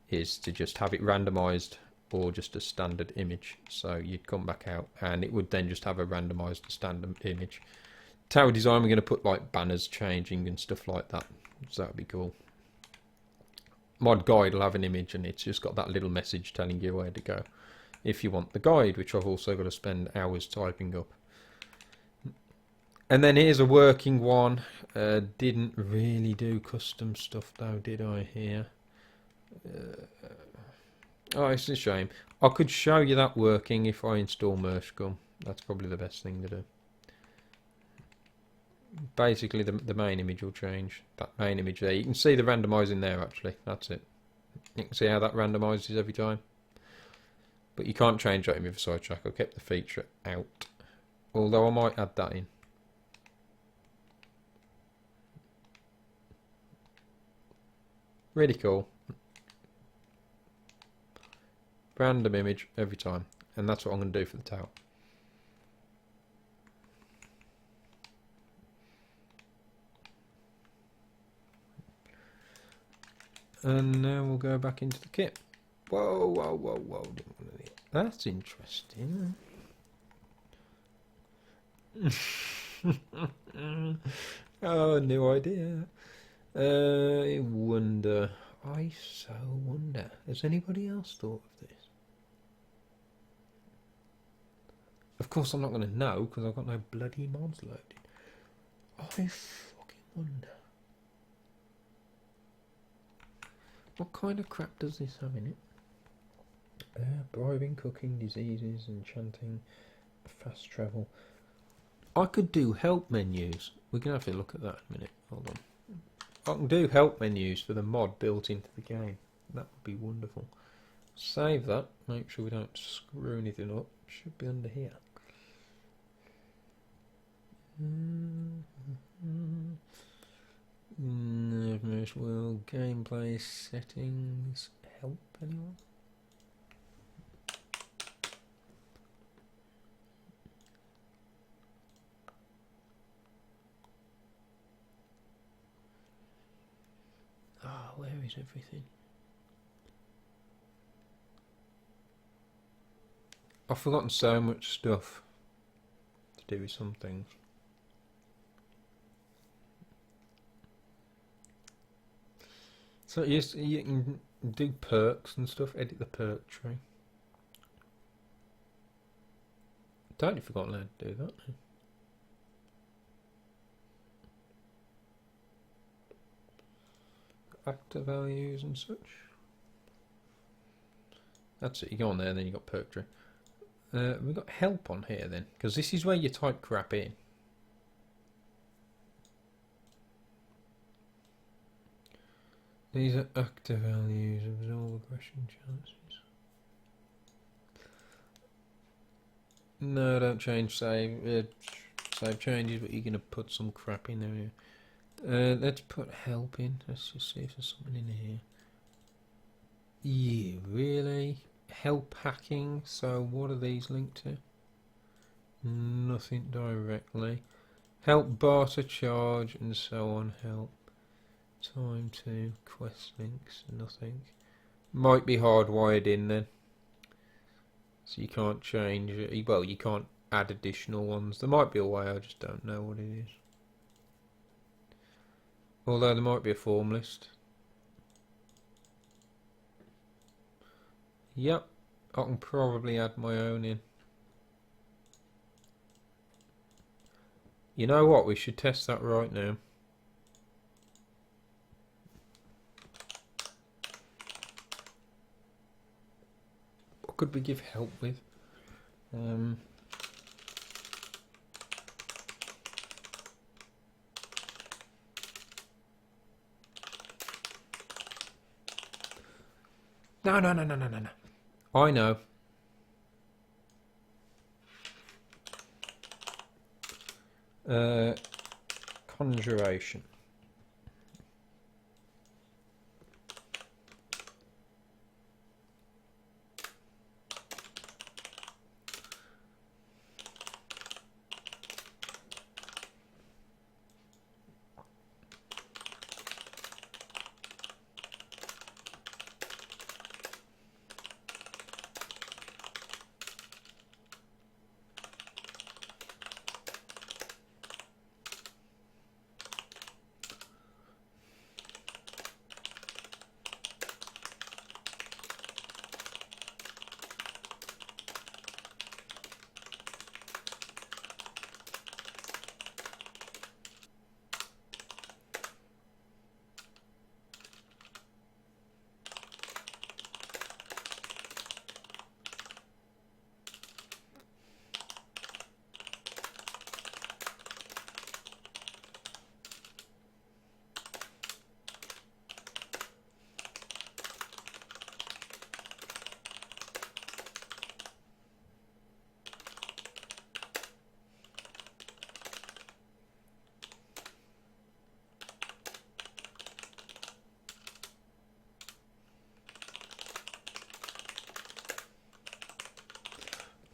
is to just have it randomized or just a standard image. So you'd come back out and it would then just have a randomized standard image. Tower design, we're going to put like banners changing and stuff like that, so that would be cool. Mod guide will have an image and it's just got that little message telling you where to go if you want the guide, which I've also got to spend hours typing up. And then here's a working one. Didn't really do custom stuff though, did I here? Oh, it's a shame. I could show you that working if I install Mershgum. That's probably the best thing to do. Basically the main image will change. That main image there. You can see the randomising there actually. That's it. You can see how that randomises every time. But you can't change that in with a sidetrack. I kept the feature out. Although I might add that in. Really cool. Random image every time. And that's what I'm going to do for the tower. And now we'll go back into the kit. Whoa, whoa, whoa, whoa. That's interesting. Oh, no idea. I wonder. I so wonder. Has anybody else thought of this? Of course, I'm not going to know because I've got no bloody mods loaded. I fucking wonder. What kind of crap does this have in it? Bribing, cooking, diseases, enchanting, fast travel. I could do help menus. We're going to have to look at that in a minute. Hold on. I can do help menus for the mod built into the game. That would be wonderful. Save that. Make sure we don't screw anything up. Should be under here. Nevermost world gameplay settings. Help anyone? Ah, where is everything? I've forgotten so much stuff to do with some things. So yes, you can do perks and stuff, edit the perk tree. Totally forgot how to do that. Actor values and such. That's it, you go on there, then you got perk tree. We've got help on here then, because this is where you type crap in. These are actor values, absorb aggression chances. No, don't change save. Save changes, but you're going to put some crap in there. Let's put help in. Let's just see if there's something in here. Yeah, really? Help hacking. So what are these linked to? Nothing directly. Help barter charge and so on. Help. Time to quest links. Nothing. Might be hardwired in then. So you can't change it. Well, you can't add additional ones. There might be a way, I just don't know what it is. Although there might be a form list. Yep, I can probably add my own in. You know what, we should test that right now. What could we give help with? No. I know. Conjuration.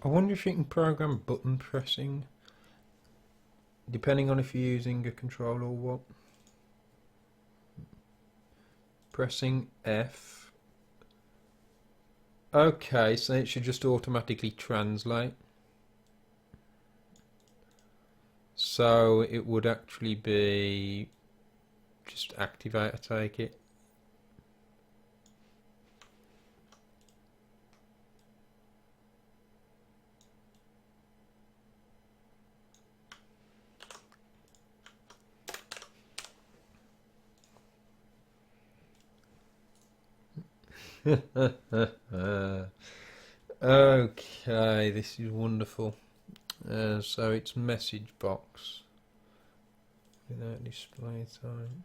I wonder if you can program button pressing, depending on if you're using a controller or what. Pressing F Okay, so it should just automatically translate. So it would actually be just activate, I take it. Okay, this is wonderful. So it's message box without display time.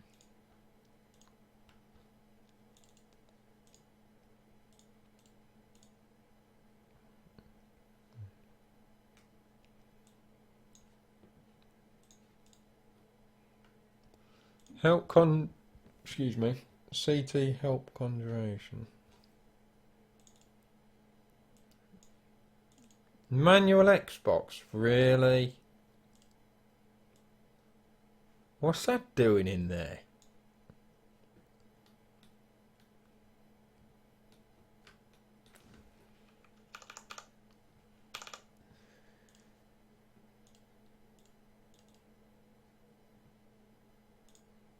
Excuse me, CT help conjuration. Manual Xbox, really? What's that doing in there?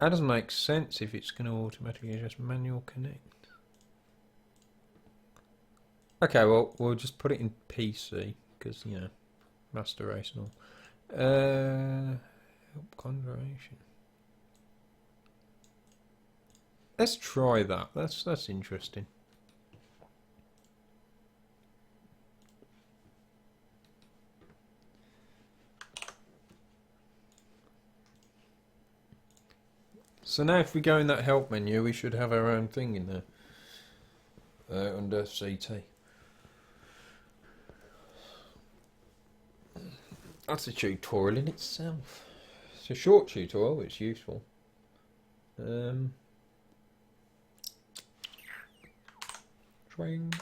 That doesn't make sense if it's going to automatically just manual connect. Okay, well, we'll just put it in PC, because, you know, master race and all. Help conjuration. Let's try that. That's interesting. So now if we go in that help menu, we should have our own thing in there. Under CT. That's a tutorial in itself. It's a short tutorial, but it's useful. Swing.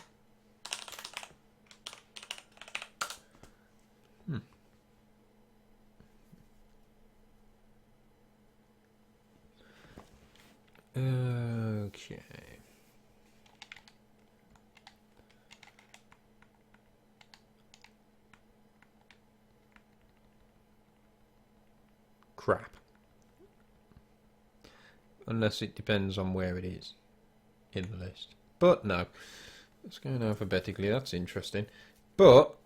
Okay. Crap. Unless it depends on where it is in the list. But no. It's going alphabetically, that's interesting. But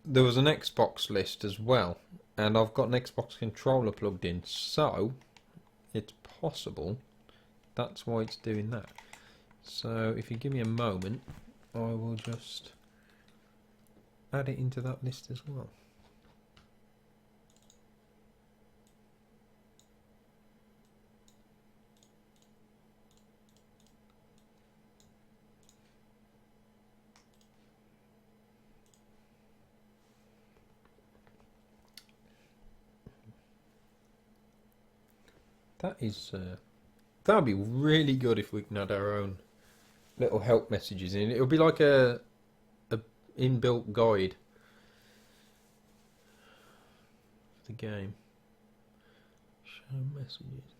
there was an Xbox list as well. And I've got an Xbox controller plugged in. So it's possible that's why it's doing that. So if you give me a moment, I will just add it into that list as well. That would be really good if we can add our own little help messages in. It would be like a inbuilt guide for the game. Show messages,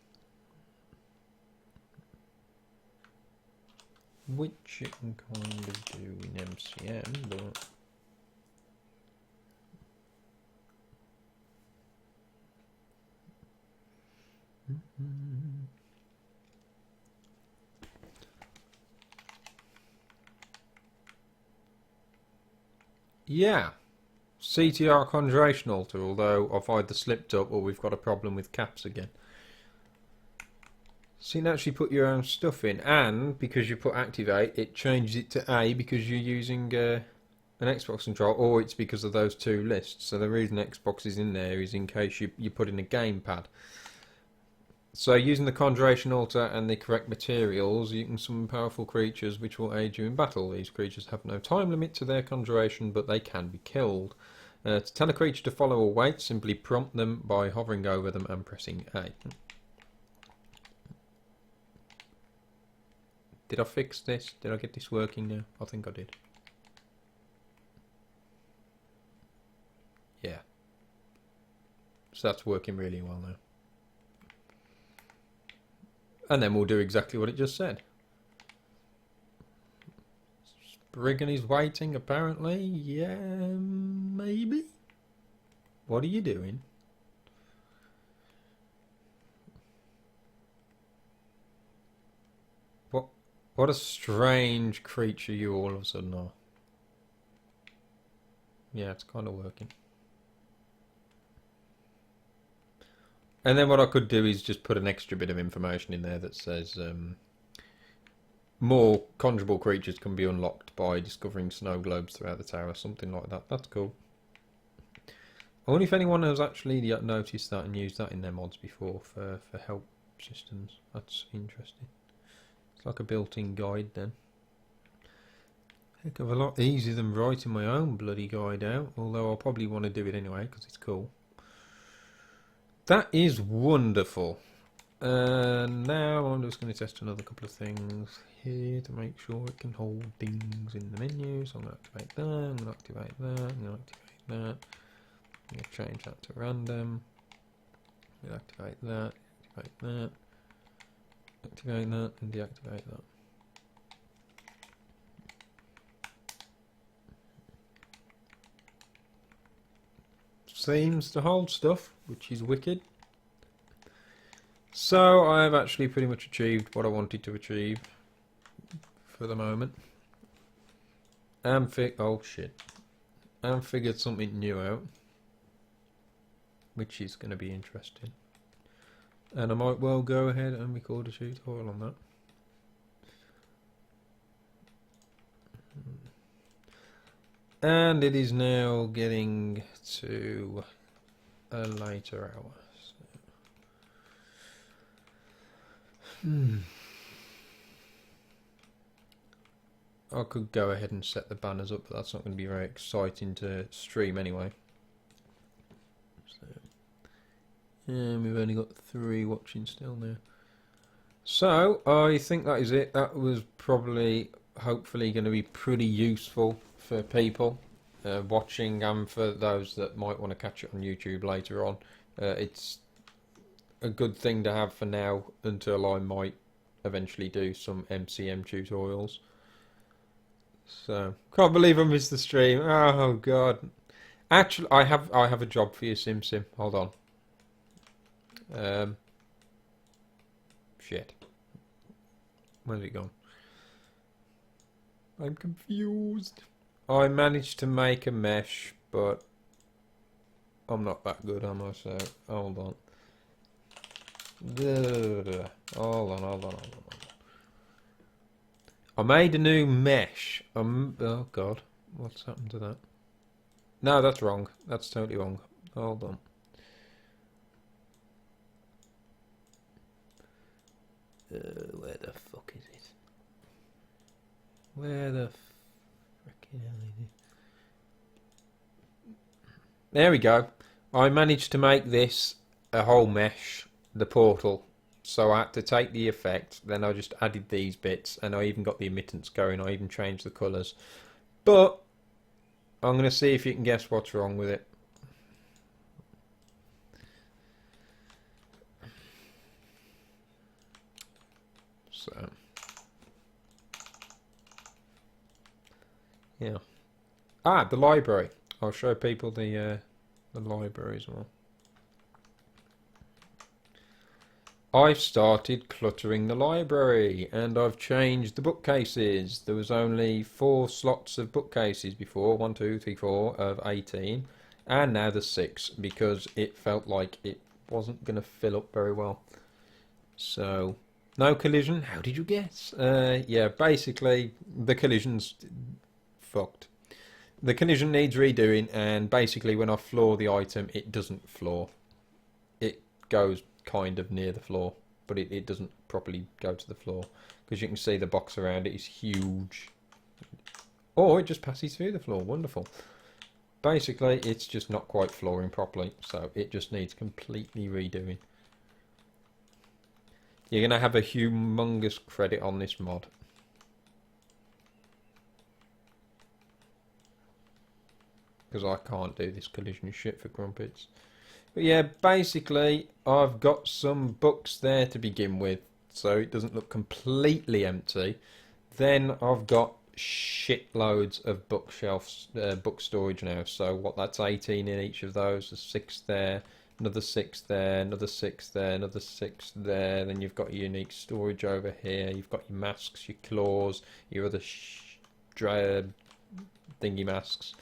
which it can kind of do in MCM, but. Yeah, CTR conjuration altar, although I've either slipped up or we've got a problem with caps again. So you can actually put your own stuff in, and because you put activate, it changes it to A because you're using an Xbox control, or it's because of those two lists. So the reason Xbox is in there is in case you put in a gamepad. So using the conjuration altar and the correct materials, you can summon powerful creatures which will aid you in battle. These creatures have no time limit to their conjuration, but they can be killed. To tell a creature to follow or wait, simply prompt them by hovering over them and pressing A. Did I fix this? Did I get this working now? I think I did. Yeah. So that's working really well now. And then we'll do exactly what it just said. Brigand is waiting, apparently. Yeah, maybe? What are you doing? What a strange creature you all of a sudden are. Yeah, it's kind of working. And then what I could do is just put an extra bit of information in there that says more conjurable creatures can be unlocked by discovering snow globes throughout the tower, something like that. That's cool. I wonder if anyone has actually noticed that and used that in their mods before for help systems. That's interesting. It's like a built-in guide then. Heck of a lot easier than writing my own bloody guide out, although I'll probably want to do it anyway because it's cool. That is wonderful. Now I'm just going to test another couple of things here to make sure it can hold things in the menu. So I'm going to activate that, I'm going to activate that, I'm going to activate that. I'm going to change that to random. I'm going to activate that, activate that, activate that, and deactivate that. Seems to hold stuff, which is wicked. So I've actually pretty much achieved what I wanted to achieve for the moment. And figured something new out, which is going to be interesting. And I might well go ahead and record a tutorial on that. And it is now getting to a later hour. I could go ahead and set the banners up, but that's not going to be very exciting to stream anyway. So, and we've only got 3 watching still now. So I think that is it. That was probably, hopefully, going to be pretty useful for people watching, and for those that might want to catch it on YouTube later on. It's a good thing to have for now until I might eventually do some MCM tutorials. So can't believe I missed the stream. Oh god. Actually, I have a job for you, simsim. Hold on. Shit. Where's it gone? I'm confused. I managed to make a mesh, but I'm not that good, am I? So hold on. Hold on. I made a new mesh. Oh god, what's happened to that? No, that's wrong. That's totally wrong. Hold on. Where the fuck is it? Where the frickin' hell is it? There we go. I managed to make this a whole mesh, the portal. So I had to take the effect, then I just added these bits, and I even got the emittance going. I even changed the colours. But I'm going to see if you can guess what's wrong with it. So, yeah. Ah, the library. I'll show people the library as well. I've started cluttering the library, and I've changed the bookcases. There was only 4 slots of bookcases before, 1, 2, 3, 4 of 18, and now there's 6 because it felt like it wasn't going to fill up very well. So, no collision. How did you guess? Yeah, basically the collision's fucked. The collision needs redoing, and basically when I floor the item, it doesn't floor. It goes kind of near the floor, but it doesn't properly go to the floor, because you can see the box around it is huge. Or it just passes through the floor. Wonderful. Basically, it's just not quite flooring properly, so it just needs completely redoing. You're going to have a humongous credit on this mod. Because I can't do this collision shit for crumpets. But yeah, basically, I've got some books there to begin with, so it doesn't look completely empty. Then I've got shitloads of bookshelves, book storage now. So what, that's 18 in each of those. There's 6 there, another 6 there, another 6 there, another 6 there. Then you've got your unique storage over here. You've got your masks, your claws, your other thingy masks.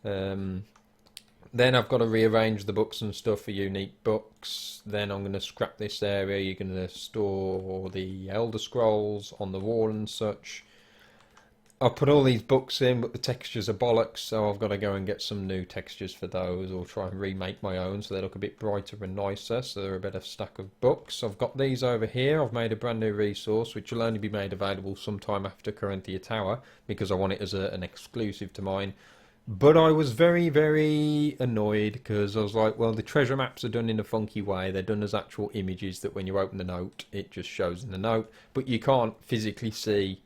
Then I've got to rearrange the books and stuff for unique books. Then I'm going to scrap this area. You're going to store the Elder Scrolls on the wall and such. I've put all these books in, but the textures are bollocks, so I've got to go and get some new textures for those, or try and remake my own so they look a bit brighter and nicer, so they're a better stack of books. I've got these over here. I've made a brand new resource, which will only be made available sometime after Caranthir Tower, because I want it as an exclusive to mine. But I was very, very annoyed, because I was like, well, the treasure maps are done in a funky way. They're done as actual images that when you open the note, it just shows in the note, but you can't physically see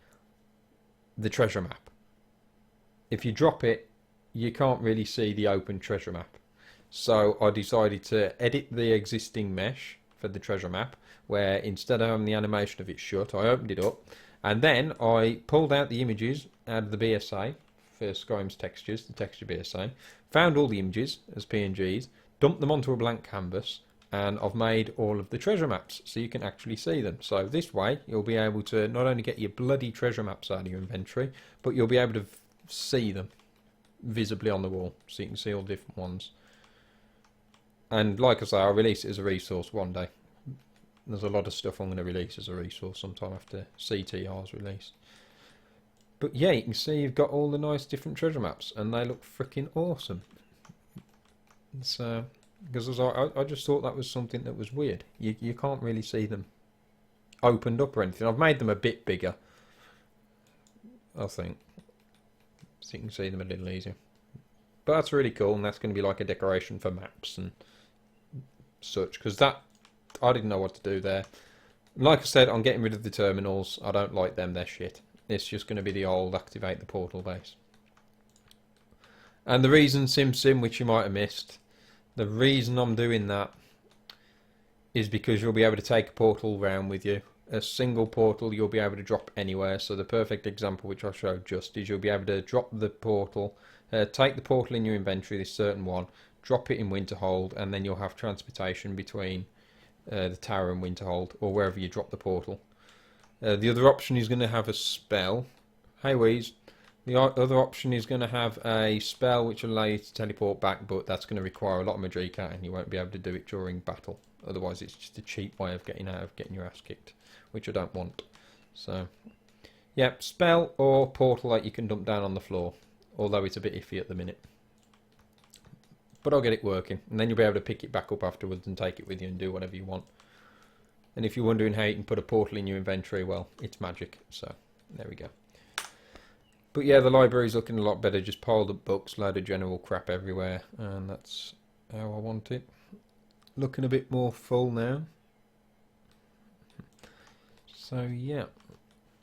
the treasure map. If you drop it, you can't really see the open treasure map. So I decided to edit the existing mesh for the treasure map, where instead of having the animation of it shut, I opened it up, and then I pulled out the images out of the BSA for Skyrim's textures, the texture BSA, found all the images as PNGs, dumped them onto a blank canvas, and I've made all of the treasure maps so you can actually see them. So this way you'll be able to not only get your bloody treasure maps out of your inventory, but you'll be able to see them visibly on the wall, so you can see all the different ones. And like I say, I'll release it as a resource one day. There's a lot of stuff I'm going to release as a resource sometime after CTR's released. But yeah, you can see you've got all the nice different treasure maps, and they look freaking awesome. So, because I just thought that was something that was weird. You can't really see them opened up or anything. I've made them a bit bigger, I think, so you can see them a little easier. But that's really cool, and that's going to be like a decoration for maps and such, because that, I didn't know what to do there. Like I said, I'm getting rid of the terminals. I don't like them, they're shit. It's just going to be the old activate the portal base. And the reason simsim, which you might have missed, the reason I'm doing that is because you'll be able to take a portal round with you. A single portal you'll be able to drop anywhere. So the perfect example, which I showed just, is you'll be able to drop the portal, take the portal in your inventory, this certain one, drop it in Winterhold, and then you'll have transportation between the tower and Winterhold, or wherever you drop the portal. The other option is going to have a spell. Hey Weeze. The other option is going to have a spell which will allow you to teleport back, but that's going to require a lot of Madrika, and you won't be able to do it during battle. Otherwise it's just a cheap way of getting out of getting your ass kicked, which I don't want. So, yeah, spell or portal that you can dump down on the floor, although it's a bit iffy at the minute. But I'll get it working, and then you'll be able to pick it back up afterwards and take it with you and do whatever you want. And if you're wondering how you can put a portal in your inventory, well, it's magic, so there we go. But yeah, the library's looking a lot better, just piled up books, load of general crap everywhere, and that's how I want it. Looking a bit more full now. So yeah,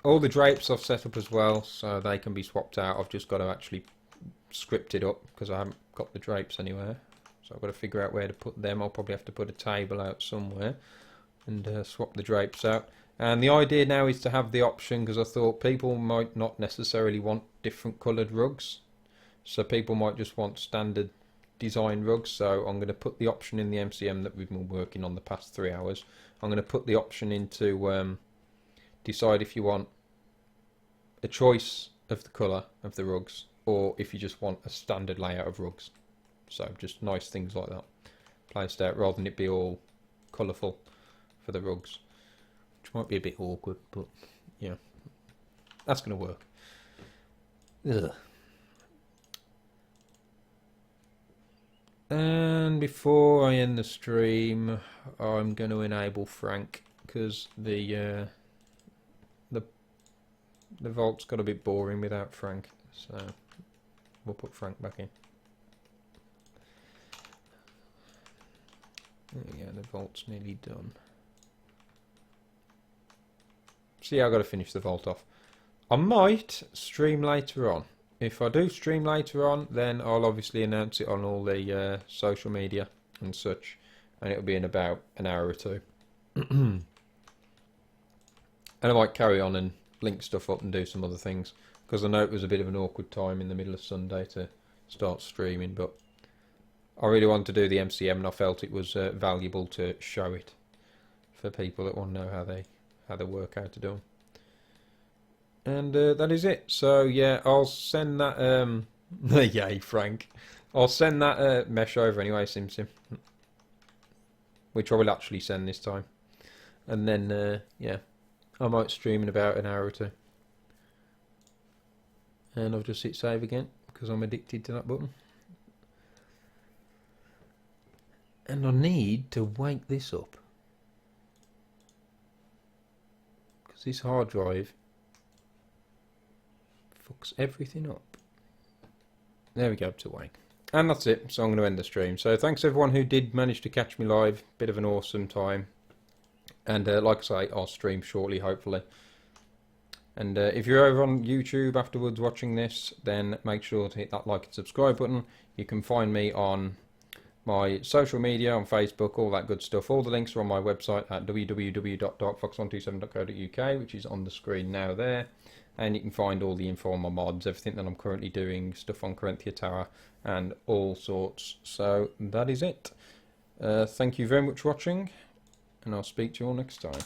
all the drapes I've set up as well, so they can be swapped out. I've just got to actually script it up, because I haven't got the drapes anywhere. So I've got to figure out where to put them. I'll probably have to put a table out somewhere and swap the drapes out. And the idea now is to have the option, because I thought people might not necessarily want different coloured rugs, so people might just want standard design rugs. So I'm going to put the option in the MCM that we've been working on the past 3 hours. I'm going to put the option into decide if you want a choice of the colour of the rugs, or if you just want a standard layout of rugs. So just nice things like that placed out, rather than it be all colourful for the rugs, which might be a bit awkward, but yeah, that's going to work. Ugh. And before I end the stream, I'm going to enable Frank, because the vault's got a bit boring without Frank, so we'll put Frank back in. There we go, the vault's nearly done. So yeah, I've got to finish the vault off. I might stream later on. If I do stream later on, then I'll obviously announce it on all the social media and such, and it'll be in about an hour or two. And I might carry on and link stuff up and do some other things. because I know it was a bit of an awkward time in the middle of Sunday to start streaming, but I really wanted to do the MCM, and I felt it was valuable to show it for people that want to know how they work, how to do them. And that is it. So yeah, I'll send that. Yay, Frank! I'll send that mesh over anyway, simsim, which I will actually send this time. And then yeah, I might stream in about an hour or two. And I'll just hit save again because I'm addicted to that button. And I need to wake this up because this hard drive fucks everything up. There we go, to wake. And that's it, so I'm going to end the stream. So thanks everyone who did manage to catch me live. Bit of an awesome time. And like I say, I'll stream shortly, hopefully. And if you're over on YouTube afterwards watching this, then make sure to hit that like and subscribe button. You can find me on my social media, on Facebook, all that good stuff. All the links are on my website at www.darkfox127.co.uk, which is on the screen now there. And you can find all the info on my mods, everything that I'm currently doing, stuff on Caranthir Tower, and all sorts. So that is it. Thank you very much for watching, and I'll speak to you all next time.